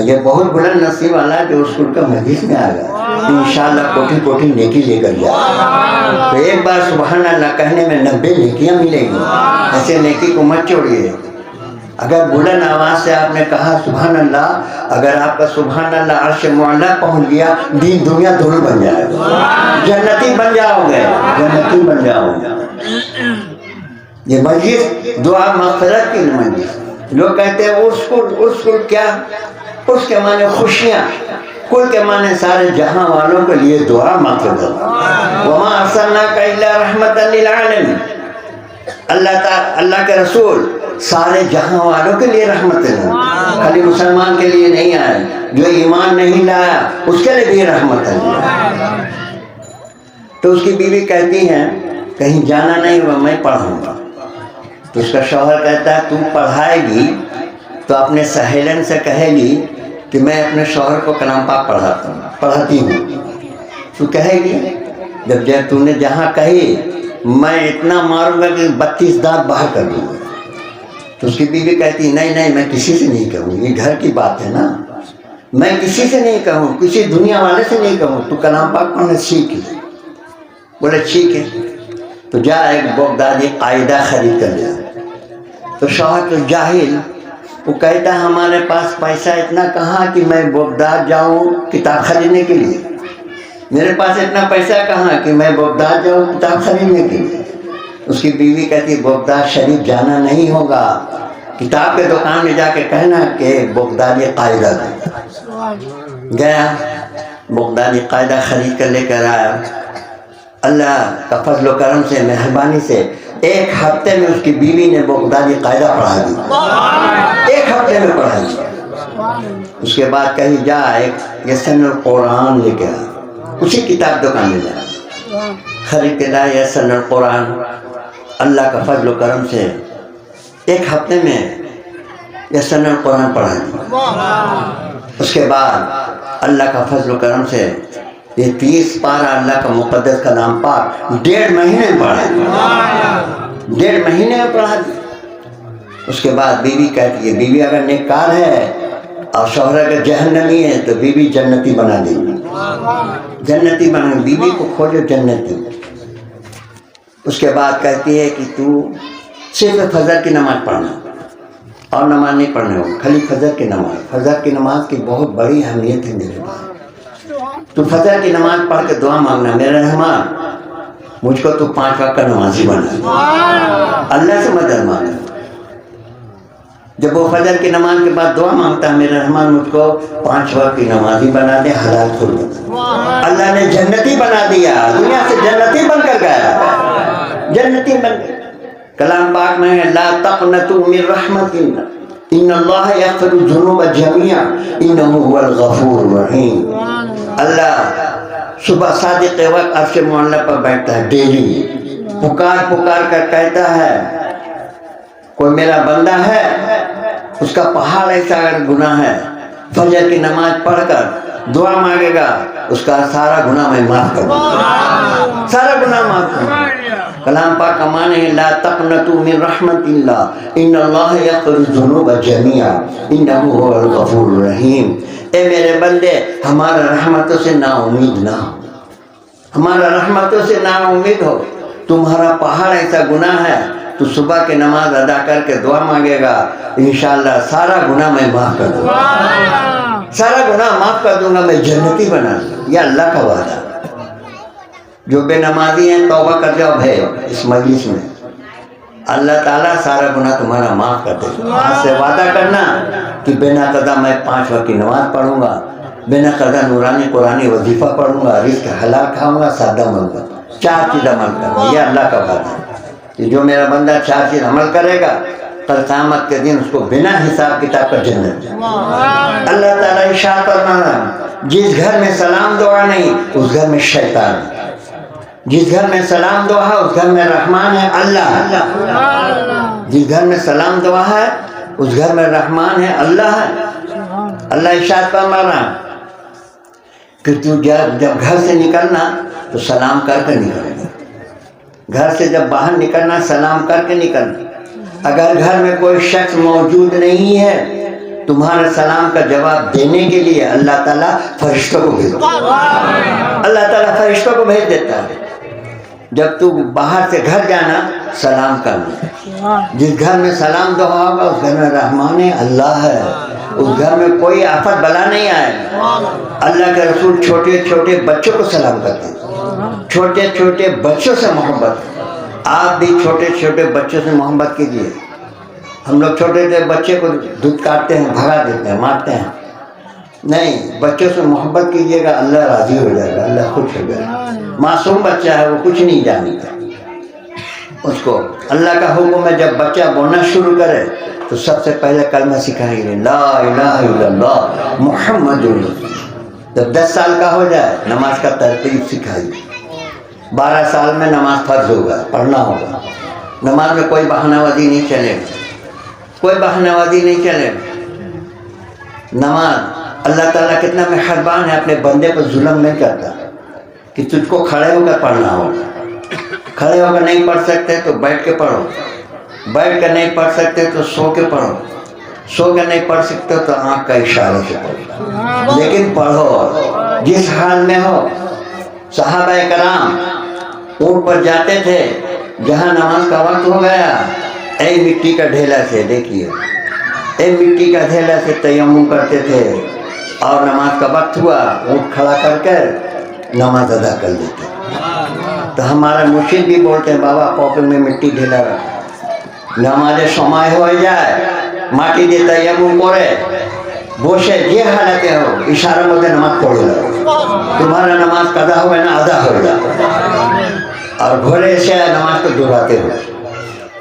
یہ بہت بلند نصیب والا ہے جو اسکول کا مجلس میں آ گیا، انشاءاللہ کوٹھی کوٹھی نیکی لے کر جائے۔ تو ایک بار سبحان اللہ کہنے میں 90 نیکیاں ملے گی، ایسے نیکی کو مت چھوڑیے۔ اگر بلند آواز سے آپ نے کہا سبحان اللہ، اگر آپ کا سبحان اللہ عرش معلیٰ پہنچ گیا، دین دنیا دونوں بن جائے گا، جنتی بن جاؤ گے، جنتی بن جاؤ گے۔ یہ مجلس دعا مغفرت کی مجلس۔ لوگ کہتے ہیں اس کل کیا؟ اس کے معنی خوشیاں، کل کے معنی سارے جہاں والوں کے لیے دعا مغفرت۔ وما ارسلناک الا رحمۃ للعالمین، اللہ کے رسول سارے جہاں والوں کے لیے رحمت ہے، خالی مسلمان کے لیے نہیں آئے، جو ایمان نہیں لایا اس کے لیے بھی رحمت ہے۔ تو اس کی بیوی کہتی ہے کہیں جانا نہیں ہوا، میں پڑھوں گا۔ تو اس کا شوہر کہتا ہے تم پڑھائے گی تو اپنے سہیلن سے کہے گی کہ میں اپنے شوہر کو کلام پاک پڑھاتی ہوں۔ تو کہے گی جب تو نے جہاں کہی میں اتنا ماروں گا کہ 32 دانت باہر کر دوں گا۔ تو اس کی بیوی کہتی نہیں میں کسی سے نہیں کہوں، یہ گھر کی بات ہے نا، میں کسی سے نہیں کہوں، کسی دنیا والے سے نہیں کہوں، تو کلام پاک پڑھنا سیکھ لے۔ بولے ٹھیک ہے، تو جا ایک بغدادی قاعدہ خرید کر لیا۔ تو شوہر تو جاہل، وہ کہتا ہے ہمارے پاس پیسہ اتنا کہاں کہ میں بغداد جاؤں کتاب خریدنے کے لیے، میرے پاس اتنا پیسہ کہاں کہ میں بغداد جاؤں کتاب خریدنے کے لیے۔ اس کی بیوی کہتی بغداد شریف جانا نہیں ہوگا، کتاب کے دکان میں جا کے کہنا کہ بغدادی قاعدہ دے۔ گیا بغدادی قاعدہ خرید کر لے کر آیا۔ اللہ کا فضل و کرم سے، مہربانی سے ایک ہفتے میں اس کی بیوی نے بغدادی قاعدہ پڑھا دی، ایک ہفتے میں پڑھا دی۔ اس کے بعد کہیں جا ایک یسن القرآن لے کے آیا، اسی کتاب دکان میں جا خرید کے لایا یسن القرآن۔ اللہ کا فضل و کرم سے ایک ہفتے میں یسن القرآن پڑھا دی۔ اس کے بعد اللہ کا فضل و کرم سے یہ 30 پارہ اللہ کا مقدس کلام پاک 1.5 مہینے میں پڑھا دی، 1.5 مہینے میں پڑھا دی۔ اس کے بعد بیوی کہتی ہے، بیوی اگر نیکار ہے اور شوہر اگر جہنمی ہے تو بیوی جنتی بنا دے گی، جنتی بنا، بیوی کو کھوجو جنتی۔ اس کے بعد کہتی ہے کہ تو صرف فجر کی نماز پڑھنا اور نماز نہیں پڑھنے ہوگا، خالی فجر کی نماز۔ فجر کی نماز کی بہت بڑی اہمیت ہے میرے پاس۔ تو فجر کی نماز پڑھ کے دعا مانگنا، میرے رحمان مجھ کو تو 5 وقت کا نمازی بنا، اللہ سے مدد مانگنا۔ جب وہ فجر کی نماز کے بعد دعا مانگتا ہے، میرے رحمان مجھ کو 5 وقت کی نمازی بنا دے، حلال خور بنا۔ اللہ نے جنتی بنا دیا، دنیا سے جنتی بن کر گیا، جنتی بن گیا۔ کلام پاک میں ہے لا تقنطوا من رحمت ان اللہ یغفر الذنوب جميعا انہ هو الغفور الرحیم۔ اللہ صبح صادق وقت عرش معلیٰ پر بیٹھتا ہے ڈیلی، پکار پکار کر کہتا ہے کوئی میرا بندہ ہے اس کا پہاڑ ایسا اگر گناہ ہے فجر کی نماز پڑھ کر دعا مانگے گا اس کا سارا گناہ میں معاف کر دوں گا، سارا گناہ معاف کر دوں گا۔ کلام پاک کا معنی ہے لا تقنطوا من رحمت اللہ ان اللہ یغفر الذنوب جميعا انہ هو الغفور الرحیم۔ اے میرے بندے ہمارا رحمتوں سے نا امید نہ ہو، ہمارا رحمتوں سے نا امید ہو۔ تمہارا پہاڑ ایسا گناہ ہے تو صبح کی نماز ادا کر کے دعا مانگے گا، انشاءاللہ سارا گناہ میں معاف کر دوں گا، سارا گناہ معاف کر دوں گا، میں جنتی بنا دوں گا۔ یہ اللہ کا وعدہ۔ جو بے نمازی ہیں توبہ کر جاؤ بھائی اس مجلس میں، اللہ تعالیٰ سارا گناہ تمہارا معاف کر دے گا۔ آج سے وعدہ کرنا کہ بنا قضا میں 5 وقت کی نماز پڑھوں گا، بنا قضا نورانی قرآنی وظیفہ پڑھوں گا، رزق حلال کھاؤں گا، سادہ مروں گا، 4 چیز عمل کروں گا۔ یہ اللہ کا وعدہ ہے کہ جو میرا بندہ 4 چیز عمل کرے گا کل قیامت کے دن اس کو بنا حساب کتاب کا جنت جائے۔ اللہ تعالیٰ ارشاد فرمانا جس گھر میں سلام دعا نہیں اس گھر میں شیطان ہے، جس گھر میں سلام دعا ہے اس گھر میں رحمان ہے اللہ، جس گھر میں سلام دعا ہے اس گھر میں رحمان ہے اللہ ہے۔ اللہ ارشاد فرمانا کہ تو جب گھر سے نکلنا تو سلام کر کے نکلنا، گھر سے جب باہر نکلنا سلام کر کے نکلنا۔ اگر گھر میں کوئی شخص موجود نہیں ہے تمہارے سلام کا جواب دینے کے لیے اللہ تعالیٰ فرشتوں کو بھیجو، اللہ تعالیٰ فرشتوں کو بھیج دیتا ہے۔ جب تو باہر سے گھر جانا سلام کرنا، جس گھر میں سلام دعا ہوگا اس گھر میں رحمان اللہ ہے، اس گھر میں کوئی آفت بلا نہیں آئے۔ اللہ کے رسول چھوٹے چھوٹے بچوں کو سلام کرتے ہیں، چھوٹے چھوٹے بچوں سے محبت۔ آپ بھی چھوٹے چھوٹے بچوں سے محبت کیجیے۔ ہم لوگ چھوٹے چھوٹے بچے کو دودھ کاٹتے ہیں، بھگا دیتے ہیں، مارتے ہیں، نہیں، بچوں سے محبت کیجیے گا، اللہ راضی ہو جائے گا، اللہ خوش ہو جائے گا۔ معصوم بچہ ہے وہ کچھ نہیں جانتا، اس کو اللہ کا حکم ہے جب بچہ بولنا شروع کرے تو سب سے پہلے کلمہ سکھائیں گے لا الہ الا اللہ محمد رسول اللہ۔ جب 10 سال کا ہو جائے نماز کا ترتیب سکھائیے، 12 سال میں نماز فرض ہوگا، پڑھنا ہوگا، نماز میں کوئی بہانہ بازی نہیں چلے گا، کوئی بہانہ بازی نہیں چلے گا۔ نماز اللہ تعالیٰ کتنا مہربان ہے، اپنے بندے پر ظلم نہیں کرتا کہ تجھ کو کھڑے ہو کر پڑھنا ہوگا، کھڑے ہو کر نہیں پڑھ سکتے تو بیٹھ کے پڑھو، بیٹھ کر نہیں پڑھ سکتے تو سو کے پڑھو، سو کے نہیں پڑھ سکتے تو آنکھ کا اشارے سے پڑھو، لیکن پڑھو جس حال میں ہو۔ صحابہ کرام اونٹ پر جاتے تھے، جہاں نماز کا وقت ہو گیا اے مٹی کا ڈھیلا سے، دیکھیے اے مٹی کا ڈھیلا سے تیمم کرتے تھے، اور نماز کا وقت ہوا اونٹ کھڑا کر کر نماز ادا کر دیتے۔ تو ہمارا مرشد بھی بولتے ہیں بابا پاکٹ میں مٹی ڈھیلا رکھا، نماز سمائے ہو جائے মাটি দিয়ে তাইয়ামুম করে বসে যে হালাতে হোক ইশারার মধ্যে নামাজ পড়ে যাও, তোমার নামাজ কাদা হবে না, আদা হয়ে যাবে। আর ঘরে এসে নামাজকে দৌড়াতে হবে,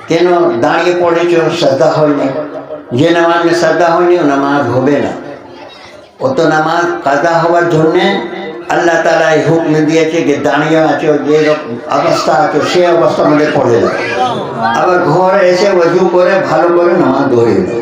কেন দাঁড়িয়ে পড়েছো শ্রদ্ধা হয়নি, যে নামাজে শ্রদ্ধা হয়নি ও নামাজ হবে না। ও তো নামাজ কাদা হওয়ার জন্যে আল্লাহ তাআলা এই হুকুম দিয়েছে যে দাঁড়িয়ে আছো যে অবস্থা আছে সেই অবস্থার মধ্যে পড়ে যাও, আবার ঘরে এসে ওযু করে ভালো করে নামাজ পড়ে যাও,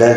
10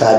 7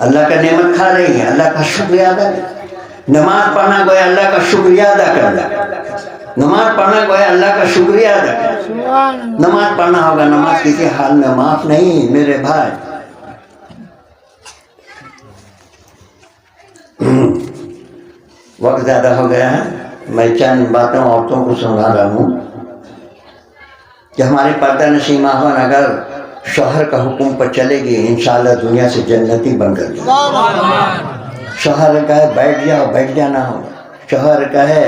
اللہ کا نعمت کھا رہی ہے، اللہ کا شکریہ ادا کریں۔ نماز پڑھنا گویا اللہ کا شکریہ ادا کرنا، نماز پڑھنا گویا اللہ کا شکریہ ادا کرنا۔ نماز پڑھنا ہوگا، نماز کسی حال میں معاف نہیں میرے بھائی۔ وقت زیادہ ہو گیا ہے، میں چند باتوں عورتوں کو سنا رہا ہوں کہ ہمارے پردہ نشین ماہوان اگر شوہر کا حکم پر چلے گی انشاءاللہ دنیا سے جنتی بن کر جائے۔ شوہر کہے بیٹھ جاؤ، بیٹھ جانا ہو، شوہر کہے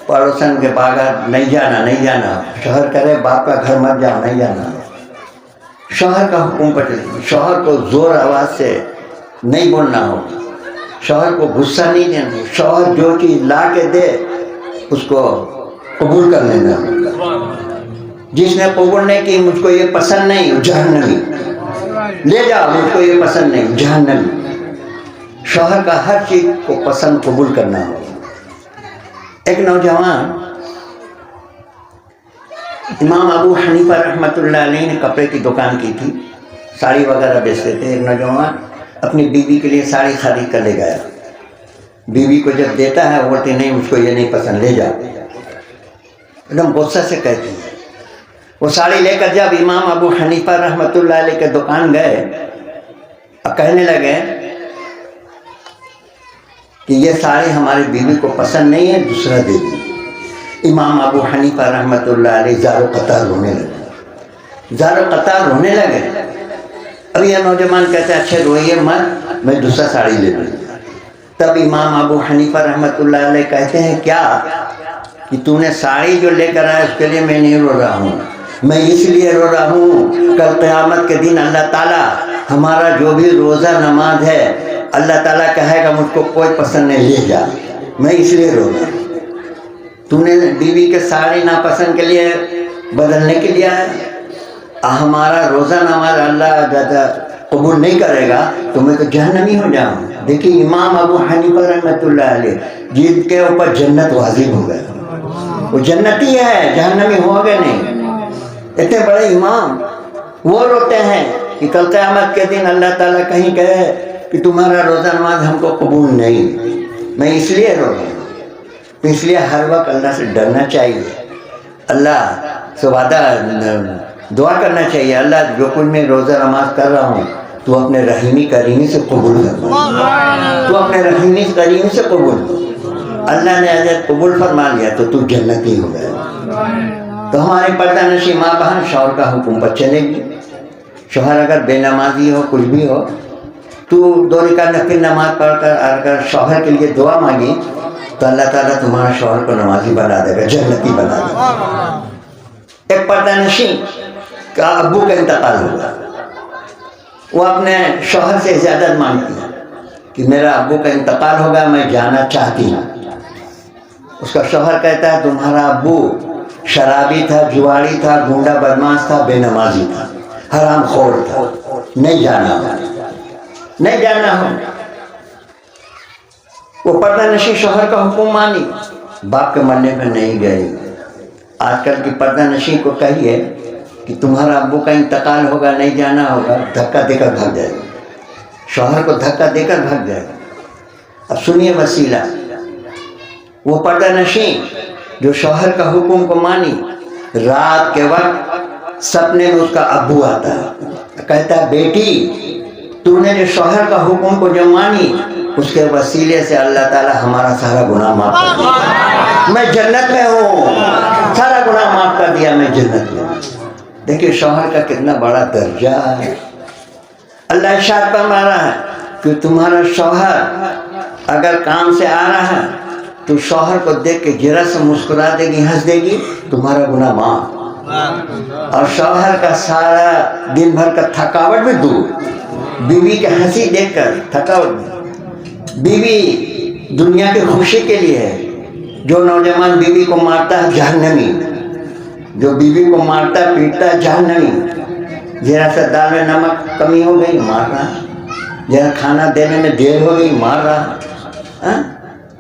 پڑوسن کے باغات نہیں جانا، نہیں جانا، شوہر کہے باپ کا گھر مت جاؤ، نہیں جانا۔ شوہر کا حکم پر چلے گی، شوہر کو زور آواز سے نہیں بولنا ہو، شوہر کو غصہ نہیں دینا، شوہر جو چیز لا کے دے اس کو قبول کر لینا۔ جس نے قبول نہیں کی مجھ کو یہ پسند نہیں، جہنمی، لے جاؤ، مجھ کو یہ پسند نہیں، جہنمی۔ شوہر کا ہر چیز کو پسند قبول کرنا ہو۔ ایک نوجوان امام ابو حنیفہ رحمۃ اللہ علیہ نے کپڑے کی دکان کی تھی، ساڑی وغیرہ بیچتے تھے۔ ایک نوجوان اپنی بیوی کے لیے ساڑی خرید کر لے گیا، بیوی کو جب دیتا ہے وہ بولتی نہیں مجھ کو یہ نہیں پسند، لے جا، ایک دم غصہ سے کہتی ہے۔ وہ ساڑی لے کر جب امام ابو حنیفہ رحمۃ اللہ علیہ کے دکان گئے اور کہنے لگے کہ یہ ساڑی ہماری بیوی کو پسند نہیں ہے، دوسرا دے دی۔ امام ابو حنیفہ رحمۃ اللہ علیہ زار و قطار رونے لگے، زار و قطار رونے لگے۔ اب یہ نوجوان کہتے ہیں اچھا روئیے مت، میں دوسرا ساڑی لے لوں۔ تب امام ابو حنیفہ رحمۃ اللہ علیہ کہتے ہیں کیا کہ تو نے ساڑی جو لے کر آیا اس کے لیے میں نہیں رو رہا ہوں، میں اس لیے رو رہا ہوں کل قیامت کے دن اللہ تعالیٰ ہمارا جو بھی روزہ نماز ہے اللہ تعالیٰ کہے گا مجھ کو کوئی پسند نہیں، لے جا، میں اس لیے رو رہا ہوں۔ تو نے بیوی کے ساڑی ناپسند کے لیے بدلنے کے لیے آیا، ہمارا روزہ نماز اللہ زیادہ قبول نہیں کرے گا تو میں تو جہنمی ہو جاؤں۔ دیکھیے امام ابو حنیفہ رحمۃ اللہ علیہ جن کے اوپر جنت واجب ہو گیا، وہ جنتی ہے، جہنمی ہو گئے نہیں۔ اتنے بڑے امام وہ روتے ہیں کہ کل قیامت کے دن اللہ تعالیٰ کہیں کہے کہ تمہارا روزہ نماز ہم کو قبول نہیں، میں اس لیے رو رہا ہوں۔ تو اس لیے ہر وقت اللہ سے ڈرنا چاہیے، اللہ سے وعدہ دعا کرنا چاہیے، اللہ جو کچھ میں روزہ نماز کر رہا ہوں تو اپنے رحیمی کریمی سے قبول کر، تو اپنے رحیمی کریمی سے قبول۔ اللہ نے اگر قبول فرما لیا تو جنتی ہو گیا۔ تو ہمارے پردہ نشین ماں بہن شوہر کا حکم پر چلے گی۔ شوہر اگر بے نمازی ہو، کچھ بھی ہو، تو 2 رکعت نفل نماز پڑھ کر اگر شوہر کے لیے دعا مانگی تو اللہ تعالیٰ تمہارا شوہر کو نمازی بنا دے گا، جنتی بنا دے گا۔ ایک پردہ نشین کا ابو کا انتقال ہوگا، وہ اپنے شوہر سے اجازت مانگتی ہے کہ میرا ابو کا انتقال ہوگا، میں جانا چاہتی ہوں۔ اس کا شوہر کہتا ہے تمہارا ابو شرابی تھا، جواری تھا، گنڈا بدماش تھا، بے نمازی تھا، حرام خور تھا، نہیں جانا ہو، نہیں جانا ہو۔ وہ پردہ نشین شوہر کا حکم مانی، باپ کے مرنے میں نہیں گئی۔ آج کل کی پردہ نشین کو کہیے کہ تمہارا ابو کا انتقال ہوگا، نہیں جانا ہوگا، دھکا دے کر بھاگ جائے گا، شوہر کو دھکا دے کر بھاگ جائے گا۔ اب سنیے وسیلہ، وہ پردہ نشین جو شوہر کا حکم کو مانی، رات کے وقت سپنے میں اس کا ابو آتا ہے، کہتا ہے بیٹی تو نے جو شوہر کا حکم کو جو مانی اس کے وسیلے سے اللہ تعالیٰ ہمارا سارا گناہ معاف کر دیا، میں جنت میں ہوں، سارا گناہ معاف کر دیا، میں جنت میں ہوں۔ دیکھیے شوہر کا کتنا بڑا درجہ ہے۔ اللہ ارشاد فرما رہا ہے کہ تمہارا شوہر اگر کام سے آ رہا ہے تو شوہر کو دیکھ کے ذرا سے مسکرا دے گی، ہنس دے گی، تمہارا گناہ معاف۔ اور شوہر کا سارا دن بھر کا تھکاوٹ بھی دور، بیوی کی ہنسی دیکھ کر تھکاوٹ۔ بیوی دنیا کی خوشی کے لیے ہے، جو نوجوان بیوی کو مارتا ہے جہنمی، جو بیوی کو مارتا پیٹتا ہے جہنمی۔ ذرا سا دال میں نمک کمی ہو گئی مار رہا، ذرا کھانا دینے میں دیر ہو گئی مار رہا۔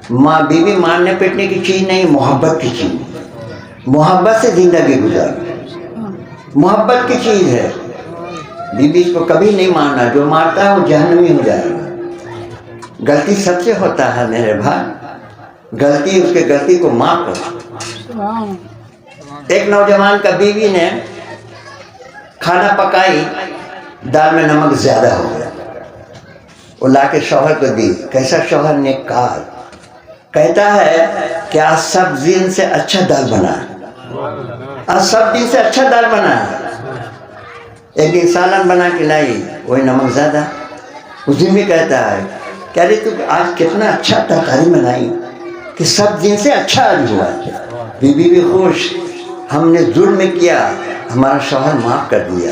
ماں بیوی مارنے پیٹنے کی چیز نہیں، محبت کی چیز، محبت سے زندگی گزار، محبت کی چیز ہے۔ بیوی اس کو کبھی نہیں مارنا، جو مارتا ہے وہ جہنمی ہو جائے گا۔ غلطی سب سے ہوتا ہے میرے بھائی، غلطی اس کے غلطی کو معاف کرو۔ ایک نوجوان کا بیوی نے کھانا پکائی، دال میں نمک زیادہ ہو گیا، وہ لا کے شوہر کو دی۔ کیسا شوہر نیککار، کہتا ہے کہ آج سب دن سے اچھا دال بنا ہے، آج سب دن سے اچھا دال بنا ہے۔ ایک دن سالن بنا کے لائی، وہی نمک زیادہ۔ اس دن بھی کہتا ہے کہ ارے تو آج کتنا اچھا ترکاری بنائی کہ سب دن سے اچھا آج ہوا۔ بیوی بھی خوش، ہم نے ظلم کیا، ہمارا شوہر معاف کر دیا،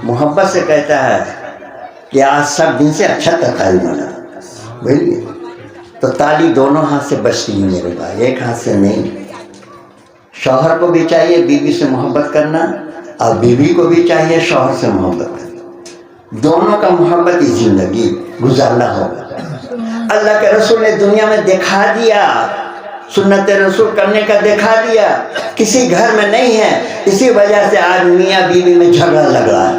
محبت سے کہتا ہے کہ آج سب دن سے اچھا ترکاری بنا۔ بولیے تو تالی دونوں ہاتھ سے بجتی ہے میرے بھائی، ایک ہاتھ سے نہیں۔ شوہر کو بھی چاہیے بیوی سے محبت کرنا، اور بیوی کو بھی چاہیے شوہر سے محبت کرنا، دونوں کا محبت کی زندگی گزارنا ہوگا۔ اللہ کے رسول نے دنیا میں دکھا دیا، سنت رسول کرنے کا دکھا دیا، کسی گھر میں نہیں ہے، اسی وجہ سے آج میاں بیوی میں جھگڑا لگ رہا ہے،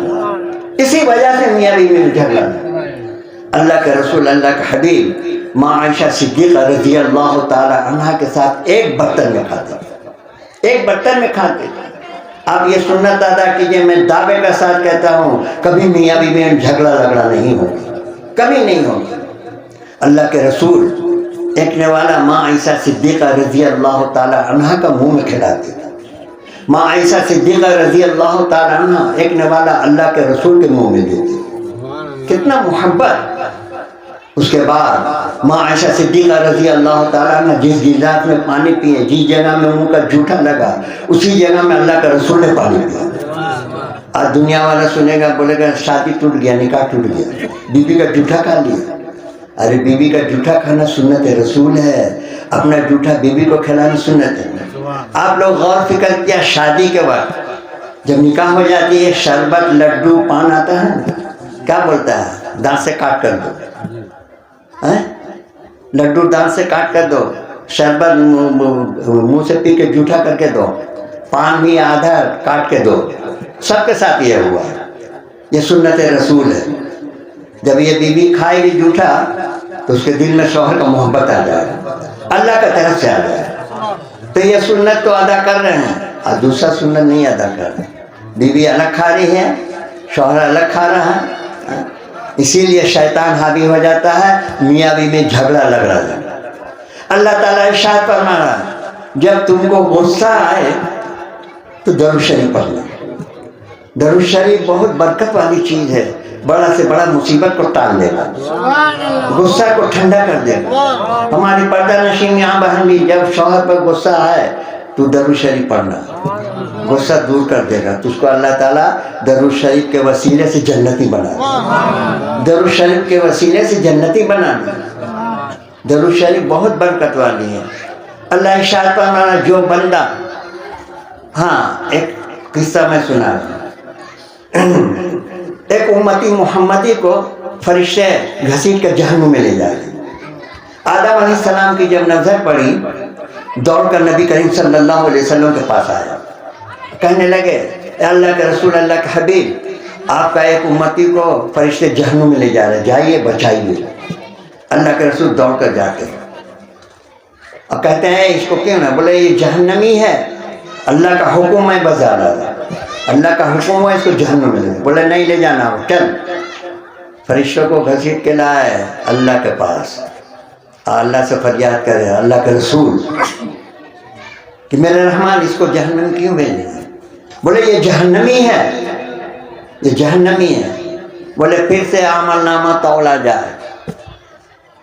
اسی وجہ سے میاں بیوی میں جھگڑا لگ رہا ہے۔ اللہ کے رسول، اللہ کے حبیب ماں عائشہ صدیقہ رضی اللہ تعالی عنہا کے ساتھ ایک برتن میں کھاتے، ایک برتن میں کھاتے۔ آپ یہ سنت ادا کیجئے، میں دعوے کے ساتھ کہتا ہوں کبھی میاں بیوی میں جھگڑا لگڑا نہیں ہوگا، کبھی نہیں ہوگا۔ اللہ کے رسول ایکنے والا ماں عائشہ صدیقہ رضی اللہ تعالی عنہا کا منہ میں کھلاتے تھے، ماں عائشہ صدیقہ رضی اللہ تعالی عنہا ایکنے والا اللہ کے رسول کے منہ میں دیتے، کتنا محبت۔ اس کے بعد ماں عائشہ صدیقہ رضی اللہ تعالیٰ عنہ جس گلاس میں پانی پیے، جس جگہ میں منہ کا جھوٹا لگا، اسی جگہ میں اللہ کا رسول نے پانی پیا۔ آج دنیا والا سنے گا، بولے گا شادی ٹوٹ گیا، نکاح ٹوٹ گیا، بیوی کا جھوٹا کھا لیا۔ ارے بیوی کا جھوٹا کھانا سنت رسول ہے، اپنا جھوٹا بیوی کو کھلانا سنت ہے۔ آپ لوگ غور فکر کیا، شادی کے وقت جب نکاح ہو جاتی ہے، شربت لڈو پان آتا ہے، کیا بولتا ہے؟ دانت سے کاٹ کر دو، لڈو دانت سے کاٹ کر دو، شربت منہ سے پی کے جھوٹا کر کے دو، پان بھی آدھا کاٹ کے دو۔ سب کے ساتھ یہ ہوا ہے، یہ سنت رسول ہے۔ جب یہ بیوی کھائے گی جھوٹا تو اس کے دل میں شوہر کا محبت آ جائے گا، اللہ کا طرف سے آ جائے گا۔ تو یہ سنت تو ادا کر رہے ہیں، اور دوسرا سنت نہیں ادا کر رہے، بیوی الگ کھا رہی ہے، شوہر الگ کھا رہا ہے، اسی لیے شیطان حاوی ہو جاتا ہے، میاں بیوی میں جھگڑا لگ رہا ہے۔ اللہ تعالیٰ ارشاد فرما رہا ہے جب تم کو غصہ آئے تو درود شریف پڑھنا۔ درود شریف بہت برکت والی چیز ہے، بڑا سے بڑا مصیبت کو ٹال دے گا، غصہ کو ٹھنڈا کر دے گا۔ ہماری پردہ نشین یہاں بہن بھی جب شوہر پر غصہ آئے تو درود شریف پڑھنا، غصہ دور کر دے گا، تو اس کو اللہ تعالیٰ درود شریف کے وسیلے سے جنتی بنا دے، درود شریف کے وسیلے سے جنتی بنا دے۔ درود شریف بہت برکت والی ہے۔ اللہ ارشاد فرما رہا جو بندہ، ہاں ایک قصہ میں سنا رہا ہوں، ایک امتی محمدی کو فرشتے گھسیٹ کر جہنم میں لے جائے۔ آدم علیہ السلام کی جب نظر پڑی، دوڑ کر نبی کریم صلی اللہ علیہ وسلم کے پاس آیا، کہنے لگے اے اللہ کے رسول، اللہ کے حبیب، آپ کا ایک امتی کو فرشتے جہنم میں لے جا رہے، جائیے بچائیے۔ اللہ کے رسول دوڑ کر جاتے اور کہتے ہیں اس کو کیوں نہ، بولے یہ جہنمی ہے، اللہ کا حکم ہے بازار آ، اللہ کا حکم ہے اس کو جہنم میں لے جانا۔ بولے نہیں لے جانا ہو، چل۔ فرشتوں کو گھسیٹ کے لائے اللہ کے پاس، اللہ سے فریاد کرے اللہ کے رسول کہ میرے رحمان اس کو جہنم کیوں بھیجے؟ بولے یہ جہنمی ہے، یہ جہنمی ہے۔ بولے پھر سے عمل نامہ تولا جائے،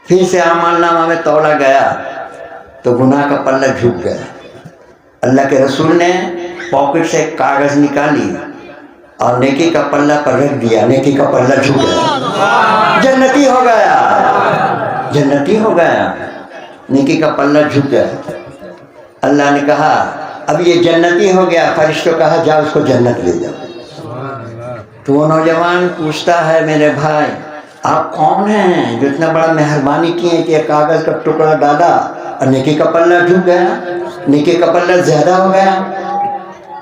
پھر سے عمل نامہ میں تولا گیا تو گناہ کا پلہ جھک گیا۔ اللہ کے رسول نے پاکٹ سے ایک کاغذ نکالی اور نیکی کا پلہ پر رکھ دیا، نیکی کا پلہ جھک گیا، جنتی ہو گیا، جنتی ہو گیا، نیکی کا پلہ جھک گیا۔ اللہ نے کہا اب یہ جنتی ہو گیا، فرشتوں کہا جاؤ اس کو جنت لے جاؤ۔ تو وہ نوجوان پوچھتا ہے میرے بھائی آپ کون ہیں جو اتنا بڑا مہربانی کیے کہ کاغذ کا ٹکڑا ڈالا اور نیکی کا پلہ جھک گیا، نیکی کا پلہ زیادہ ہو گیا؟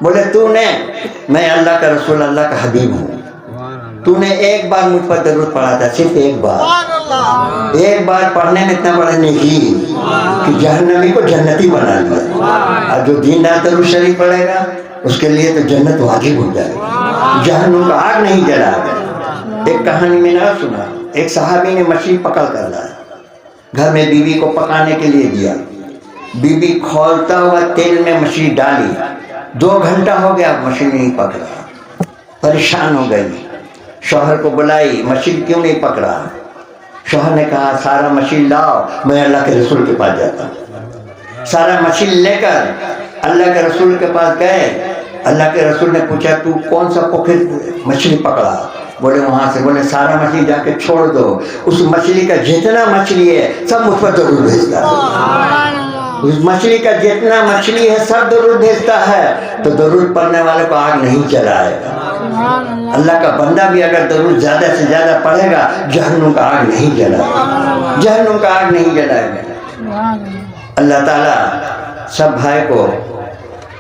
بولے تو نے، میں اللہ کا رسول اللہ کا حبیب ہوں، تو نے ایک بار مجھ پر درود پڑھا تھا، صرف ایک بار، ایک بار پڑھنے میں اتنا بڑا نیکی کہ جہنمی کو جنتی بنا دیا، اور جو دین رات درود شریف پڑھے گا اس کے لیے تو جنت واجب ہو جائے گا، جہنم کا آگ نہیں جلا گا۔ ایک کہانی میں نہ سنا، ایک صحابی نے مچھلی پکڑ کر لایا، گھر میں بیوی کو پکانے کے لیے دیا، بیوی کھولتا ہوا تیل میں مچھلی ڈالی، 2 گھنٹہ ہو گیا مچھلی نہیں پکڑا، پریشان ہو گئی، شوہر کو بلائی، مچھلی کیوں نہیں پکڑا؟ شوہر نے کہا سارا مچھلی لاؤ، میں اللہ کے رسول کے پاس جاتا ہوں۔ سارا مچھلی لے کر اللہ کے رسول کے پاس گئے، اللہ کے رسول نے پوچھا تو کون سا پوکھر مچھلی پکڑا؟ بولے وہاں سے، بولے سارا مچھلی جا کے چھوڑ دو، اس مچھلی کا جتنا مچھلی ہے سب مجھ پر درود بھیجتا ہے، اس مچھلی کا جتنا مچھلی ہے سب درود بھیجتا ہے، تو درود پڑھنے والے کو آگ نہیں جلائے گا۔ اللہ کا بندہ بھی اگر درود زیادہ سے زیادہ پڑھے گا جہنم کا آگ نہیں جلائے گا، جہنم کا آگ نہیں جلائے گا۔ اللہ تعالیٰ سب بھائی کو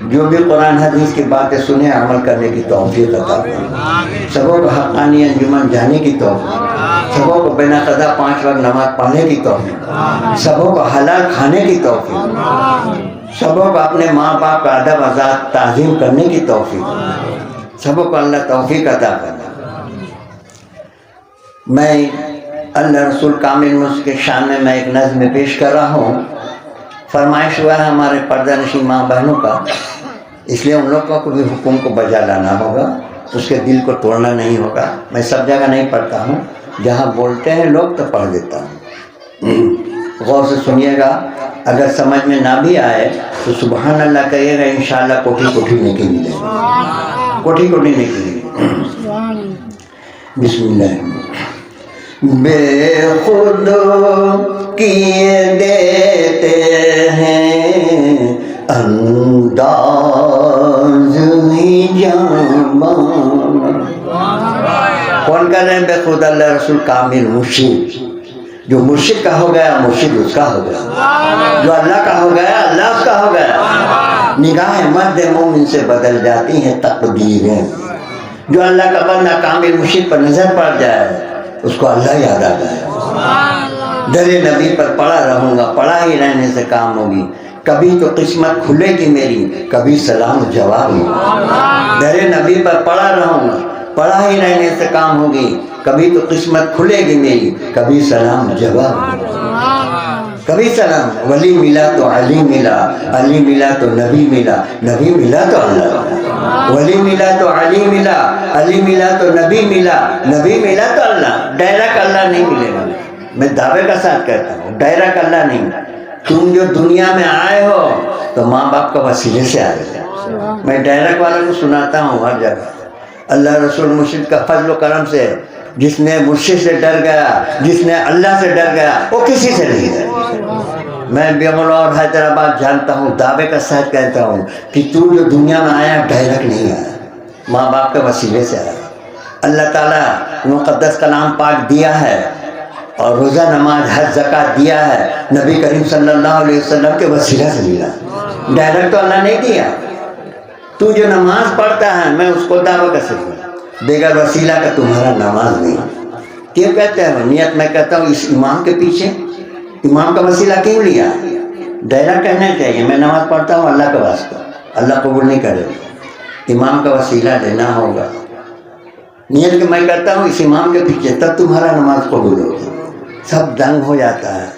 جو بھی قرآن حدیث کی باتیں سنیں عمل کرنے کی توفیق عطا فرمائے، سبوں کو حقانی انجمن جانے کی توفیق، سبوں کو بنا قضا 5 وقت نماز پڑھنے کی توفیق، سبوں کو حلال کھانے کی توفیق، سبوں کو اپنے ماں باپ کا ادب ذات تعظیم کرنے کی توفیق، سبوں کو اللہ توفیق عطا فرمائے۔ میں اللہ رسول کامل مصر کے شان میں ایک نظم پیش کر رہا ہوں۔ فرمائش ہوا ہے ہمارے پردہ نشین ماں بہنوں کا، اس لیے ان لوگوں کو بھی حکم کو بجا لانا ہوگا، اس کے دل کو توڑنا نہیں ہوگا۔ میں سب جگہ نہیں پڑھتا ہوں، جہاں بولتے ہیں لوگ تو پڑھ دیتا ہوں، غور سے سنیے گا۔ اگر سمجھ میں نہ بھی آئے تو سبحان اللہ کہیے گا، انشاءاللہ کوٹھی کوٹھی نیکی ملے گی، کوٹھی کوٹھی نیکی ملے گی۔ بسم اللہ۔ بے خود کیے دیتے ہیں انداز ہی جانا۔ کون کر رہے ہیں بے خود؟ اللہ رسول کامل مرشد، جو مرشد کا ہو گیا مرشد اس کا ہو گیا، جو اللہ کا ہو گیا اللہ اس کا ہو گیا۔ نگاہ مرد مومن سے بدل جاتی ہیں تقدیریں، جو اللہ کا بندہ کامل مرشد پر نظر پڑ جائے اس کو اللہ یاد آ جائے۔ در نبی پر پڑا رہوں گا، پڑا ہی رہنے سے کام ہوگی، کبھی تو قسمت کھلے گی میری، کبھی سلام جواب ہوگی۔ در نبی پر پڑا رہوں گا، پڑا ہی رہنے سے کام ہوگی، کبھی تو قسمت کھلے گی میری، کبھی سلام جواب ہوگی۔ کبھی سلام، ولی ملا تو علی ملا، علی ملا تو نبی ملا، نبی ملا تو اللہ ملا، ولی ملا تو علی ملا، علی ملا تو نبی ملا، نبی ملا تو اللہ۔ ڈائریکٹ اللہ نہیں ملے گا، میں دعوے کا ساتھ کہتا ہوں، ڈائریکٹ اللہ نہیں۔ تم جو دنیا میں آئے ہو تو ماں باپ کا وسیلے سے آئے ہو۔ میں ڈائریکٹ والوں کو سناتا ہوں ہر جگہ، اللہ رسول مرشد کا فضل و کرم سے جس نے مرشد سے ڈر گیا، جس نے اللہ سے ڈر گیا، وہ کسی سے نہیں ڈرا۔ میں بنگلور حیدرآباد جانتا ہوں، دعوے کا ساتھ کہتا ہوں کہ تو جو دنیا میں آیا ڈائریکٹ نہیں آیا، ماں باپ کے وسیلے سے آیا۔ اللہ تعالیٰ مقدس کلام پاک دیا ہے، اور روزہ نماز حج زکوٰۃ دیا ہے، نبی کریم صلی اللہ علیہ وسلم کے وسیلہ سے ملا، ڈائریکٹ تو اللہ نہیں دیا۔ تو جو نماز پڑھتا ہے میں اس کو دعویٰ کر سکتا ہوں، بغیر وسیلہ کا تمہارا نماز نہیں۔ کیوں کہتے ہیں نیت؟ میں کہتا ہوں اس امام کے پیچھے امام کا وسیلہ کیوں لیا؟ ڈائریکٹ کہنا چاہیے میں نماز پڑھتا ہوں اللہ کا واسطہ، اللہ قبول نہیں کرے گا، امام کا وسیلہ لینا ہوگا۔ نیت کہ میں کرتا ہوں اس امام کے پیچھے، تب تمہارا نماز قبول ہوگی۔ سب دنگ ہو جاتا ہے۔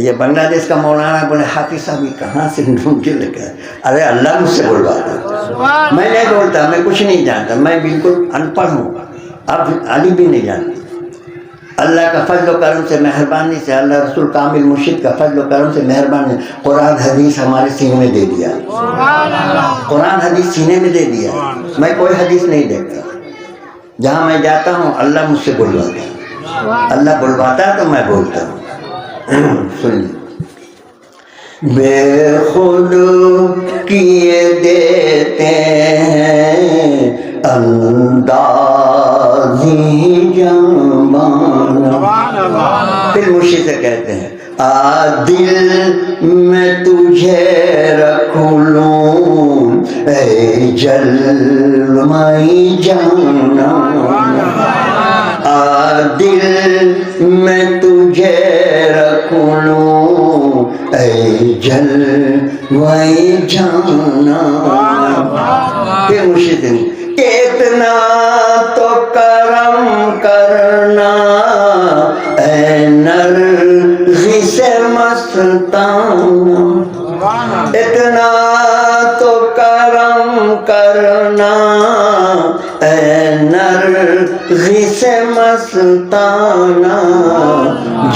یہ بنگلہ دیش کا مولانا بولے حافظ صاحب یہ کہاں سے ڈھونڈ کے لگا؟ ارے اللہ مجھ سے بولواتا، میں نہیں بولتا، میں کچھ نہیں جانتا، میں بالکل ان پڑھ ہوں، اب علی بھی نہیں جانتا۔ اللہ کا فضل و کرم سے مہربانی سے، اللہ رسول کامل مرشد کا فضل و کرم سے مہربانی، قرآن حدیث ہمارے سینے میں دے دیا، قرآن حدیث سینے میں دے دیا۔ میں کوئی حدیث نہیں دیکھتا، جہاں میں جاتا ہوں اللہ مجھ سے بلواتا ہے، اللہ بلواتا ہے تو میں بولتا ہوں۔ سنیے، بے خود کیے دیتے ہیں اندازی جمانا۔ پھر مرشد سے کہتے ہیں دل میں تجھے رکھ لوں اے جلوۂ جانا، دل میں تجھے رکھ لوں اے جلوۂ جانا. پھر مرشد کہ اتنا تو کرم کرنا اے نرگس مستانہ. اتنا تو کرم کرنا اے نرگس مستانہ.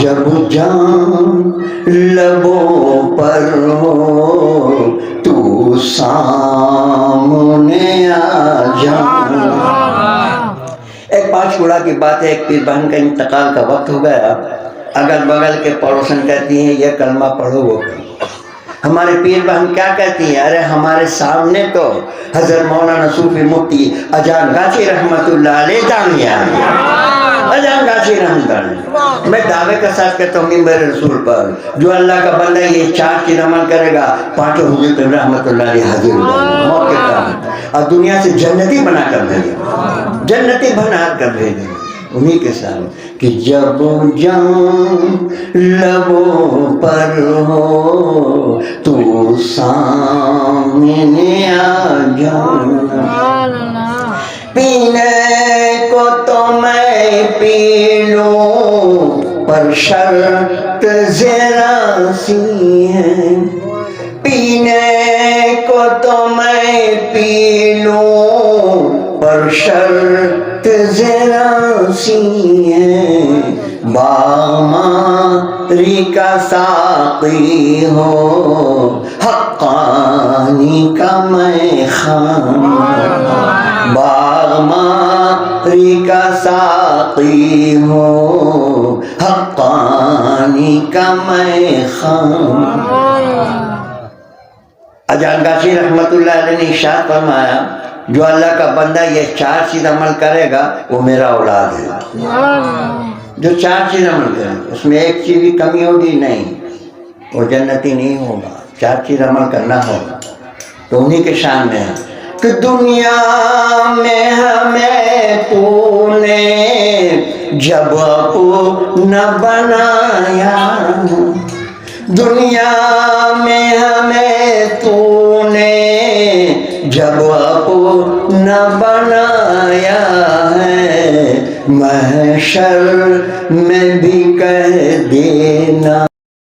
جب جان لبوں پر ہو تو سامنے آ جانا. ایک پانچ کی بات ہے. ایک پیر بہن کا انتقال کا وقت ہو گیا. اگل بغل کے پڑوسن کہتی ہیں یہ کلمہ پڑھو وہ پڑھو. ہمارے پیر بہن کیا کہتی ہیں؟ ارے ہمارے سامنے تو حضرت مولانا صوفی مفتی اجان غازی رحمت اللہ علیہ دامیہ اجان غازی رحمت اللہ. میں دعوے کے ساتھ کہتا ہوں منبر رسول پر جو اللہ کا بندہ یہ چار چیز عمل کرے گا پانچوں حضور رحمت اللہ علیہ حاضر ہو جائیں گے موقع پر اور دنیا سے جنتی بنا کر بھیجیں گے. جنتی بنا کر بھیجیں گے انہی کے ساتھ کہ جب جان لبوں پر ہو تو سامنے آ جانا. پینے کو تو میں پی لوں پر شرط ذرا سی ہے. پینے کو تو میں پی لوں پر شرط ذرا سی ہے. باغماری کا ساقی ہو حقانی کا میں خانہ. باغماری کا ساقی ہو حقانی کا میں خانہ. اجان غازی رحمت اللہ علیہ نے ارشاد فرمایا جو اللہ کا بندہ یہ چار چیز عمل کرے گا وہ میرا اولاد ہے. جو چار چیز عمل کرے گا اس میں ایک چیز بھی کمی ہوگی نہیں وہ جنتی نہیں ہوگا. چار چیز عمل کرنا ہوگا تو انہی کے شان میں ہے کہ دنیا میں ہمیں تو نے جب اپنا بنایا. دنیا میں ہمیں تو نے جب اپنا بنایا ہے. محشر میں بھی کہہ دینا